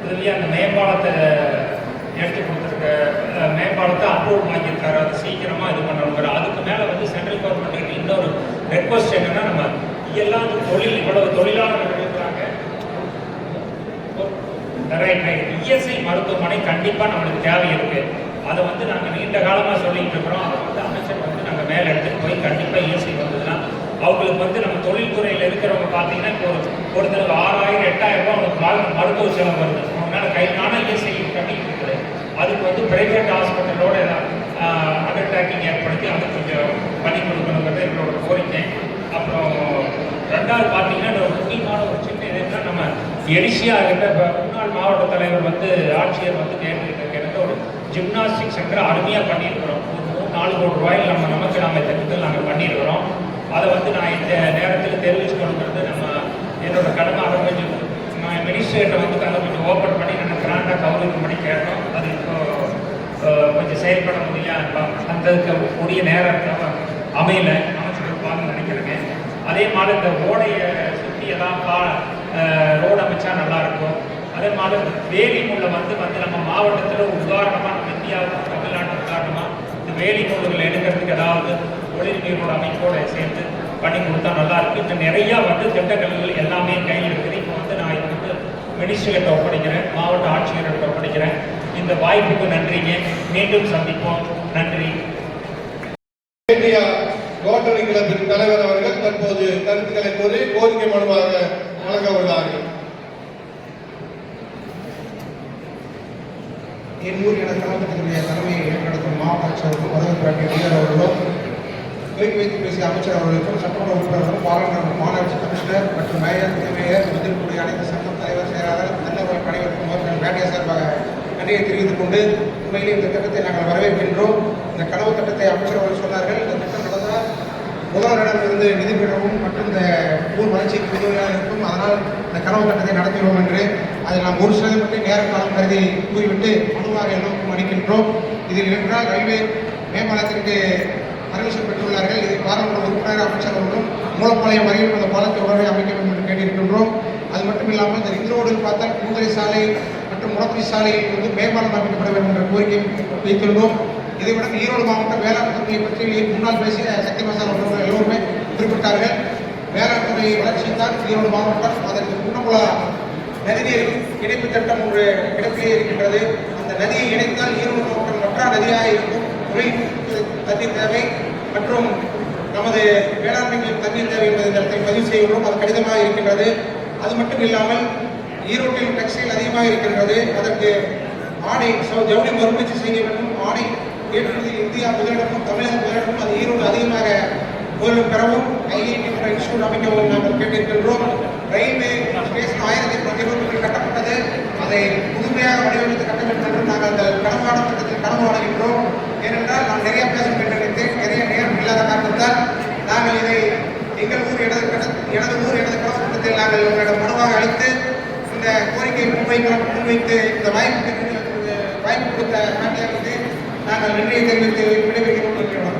உதவியாக அந்த மேம்பாலத்தை எடுத்து கொடுத்துருக்க மேம்பாலத்தை அப்ரூவ் வாங்கியிருக்காரு. அது சீக்கிரமாக இது பண்ணணுங்கிற. அதுக்கு மேலே வந்து சென்ட்ரல் கவர்மெண்ட்டுக்கு இன்னொரு ரெக்வஸ்ட் என்னென்னா, நம்ம எல்லாம் இவ்வளவு தொழிலாளர்கள் இருக்கிறாங்க, இஎஸ்ஐ மருத்துவமனை கண்டிப்பாக நம்மளுக்கு தேவை இருக்குது. அதை வந்து நாங்கள் நீண்ட காலமாக சொல்லிட்டு இருக்கிறோம். அதை வந்து அமைச்சர் வந்து நாங்கள் மேலே எடுத்துகிட்டு போய் கண்டிப்பாக இஎஸ்ஐ வந்ததுன்னா அவங்களுக்கு வந்து நம்ம தொழில்துறையில் இருக்கிறவங்க பார்த்தீங்கன்னா இப்போ ஒருத்தருக்கு 6000 8000 ரூபா அவங்களுக்கு மருத்துவ செலவு வருது. அவங்களால கையிலான இஎஸ்ஐ கட்டிட்டு இருக்குது. அதுக்கு வந்து பிரைவேட் ஹாஸ்பிட்டலோட அண்டர் டேக்கிங் ஏற்படுத்தி அதை கொஞ்சம் பண்ணி கொடுக்கணுங்கிறது எங்களோட கோரிக்கை. அப்புறம் ரெண்டாவது பார்த்தீங்கன்னா ஒரு முக்கியமான ஒரு சின்ன இதுன்னா, நம்ம எடிசியாக இருக்க முன்னாள் மாவட்ட தலைவர் வந்து ஆட்சியர் வந்து கேட்டு ஒரு ஜிம்னாஸ்டிக் சென்டர் அருமையாக பண்ணியிருக்கிறோம். ஒரு 3-4 கோடி ரூபாயில் நமக்கு திட்டத்தில் நாங்கள் பண்ணியிருக்கிறோம். அதை வந்து நான் இந்த நேரத்தில் தெரிவிச்சுக்கணுங்கிறது என்னோட கடமை. அதை கொஞ்சம் நான் மினிஸ்டர்கிட்ட வந்து அதை கொஞ்சம் ஓப்பன் பண்ணி நாங்கள் கிராண்டாக கவர்மெண்ட் பண்ணி கேட்டோம். அது இப்போ கொஞ்சம் செயல்பட முடியல, அந்ததுக்கு உரிய நேரம் அமையலை, அமைச்சிருப்பாங்கன்னு நினைக்கிறேங்க. அதே மாதிரி இந்த ஓடையை சுற்றி ஏதாவது ரோடு அமைச்சா நல்லாயிருக்கும். அதே மாதிரி வேலி முள்ளை வந்து நம்ம மாவட்டத்தில் உதாரணமாக நம்ம இந்தியாவுக்கு தமிழ்நாட்டு உதாரணமாக இந்த வேலி நூல்களை எடுக்கிறதுக்கு ஏதாவது தொழில் நீரோட அமைப்போடு சேர்த்து பண்ணி கொடுத்தா நல்லாயிருக்கு. இன்னும் நிறையா வந்து திட்டங்கள் எல்லாமே கையில் இருக்குது. இப்போ வந்து நான் இது வந்து மினிஸ்டர்கிட்ட ஒப்படைக்கிறேன், மாவட்ட ஆட்சியர்கிட்ட ஒப்படைக்கிறேன். இந்த வாய்ப்புக்கு நன்றிங்க. மீண்டும் சந்திப்போம். நன்றி.
இந்தியா ரோட்டரி கிளப்பின் தலைவர் அவர்கள் தற்போது கருத்துக்களை கூறி கோரிக்கை மனுவாக வழங்க உள்ளார்கள்.
என் ஊர் என கழகத்தினுடைய தலைமையை ஏற்படுத்தும் மாவட்ட ஆட்சியருக்கும் வரவேற்பாட்டிய டிஆர் அவர்களும், துவக்கி வைத்து பேசிய அமைச்சர் அவர்களுக்கும், சட்டமன்ற உறுப்பினர்களும், பாராளுமன்ற மாநகராட்சி கமிஷனர் மற்றும் மேயர், துணை மேயர், வந்திருக்கக்கூடிய அனைத்து சங்கம் தலைவர், செயலாளர், நல்ல அனைவருக்கும் வேண்டிய சார்பாக நன்றியை தெரிவித்துக் கொண்டு, உண்மையிலே இந்த திட்டத்தை நாங்கள் வரவேற்கின்றோம். இந்த கனவு திட்டத்தை அமைச்சர் அவர்கள் சொன்னார்கள். இந்த திட்டம் நடந்தால் முதல்வரிடமிருந்து நிதி பெறவும் மற்றும் இந்த ஊர் வளர்ச்சிக்கு உதவியாக இருக்கும். அதனால் இந்த கனவு திட்டத்தை நடத்திடுவோம் என்று அதில் நாம் ஒரு சில மட்டும் நேர காலம் கருதி கூறிவிட்டு மனுவாக எல்லோருக்கும் அளிக்கின்றோம். இதில் என்றால் ரயில்வே மேம்பாலத்திற்கு பர்மிஷன் பெற்றுள்ளார்கள். இதை பாராளுமன்ற உறுப்பினர் அமைச்சர் அவர்களும் மூலப்பாளையம் வரையில் அந்த பாலத்தை உடனே அமைக்க வேண்டும் என்று கேட்டிருக்கின்றோம். அது மட்டும் இல்லாமல் இந்த ரிங் ரோடில் பார்த்தால் பூந்தரை சாலை மற்றும் முடக்குடி சாலையில் வந்து மேம்பாலம் அமைக்கப்பட வேண்டும் என்ற கோரிக்கை வைத்துள்ளோம். இதைவிட ஈரோடு மாவட்ட வேளாண் துறையை பற்றி முன்னால் பேசிய சக்தி மசால் அவர்கள் எல்லோருமே குறிப்பிட்டார்கள். வேளாண் துறை வளர்ச்சி தான் ஈரோடு மாவட்டம். அதற்கு குன்னகுள நதிநீர் இணைப்பு திட்டம் ஒரு இடத்திலே இருக்கின்றது. அந்த நதியை இணைத்தால் ஈரோடு மாவட்டம் மற்ற நதியாக இருக்கும். தொழில் தண்ணீர் தேவை மற்றும் நமது வேளாண்மைக்கு தண்ணீர் தேவை என்பதை இந்த இடத்தை பதிவு செய்கிறோம். அது கடிதமாக இருக்கின்றது. அது மட்டும் இல்லாமல் ஈரோட்டில் டெக்ஸ்டைல் அதிகமாக இருக்கின்றது. அதற்கு ஆடை ஜவுளி மறுமலர்ச்சி செய்ய வேண்டும். ஆடை ஏற்றுமதியில் இந்தியா முதலிடமும் தமிழகம் முதலிடமும் அது ஈரோடு அதிகமாக முதலிடம் பெறவும் ஐஐடி என்ற இன்ஸ்டியூட் அமைக்கவும் நாங்கள் கேட்டிருக்கின்றோம். ரயில்வே ஸ்டேஷன் 1920 கட்டப்பட்டது. அதை புதுமையாக வடிவமைத்து கட்ட வேண்டும் என்று நாங்கள் அந்த கனவான திட்டத்தில் கனவு அடைகின்றோம். ஏனென்றால் நான் நிறைய பேச வேண்டும் நினைத்தேன். நிறைய நேரம் இல்லாத காரணத்தால் நாங்கள் இதை எங்கள் ஊர் எனது ஊர் எனது கனவு திட்டத்தில் நாங்கள் உங்களிடம் மனுவாக அளித்து இந்த கோரிக்கையை முன்வைத்து இந்த வாய்ப்பு கொடுத்த நாட்டிற்கு நாங்கள் நன்றியை தெரிவித்து விடைபெறுகிறோம்.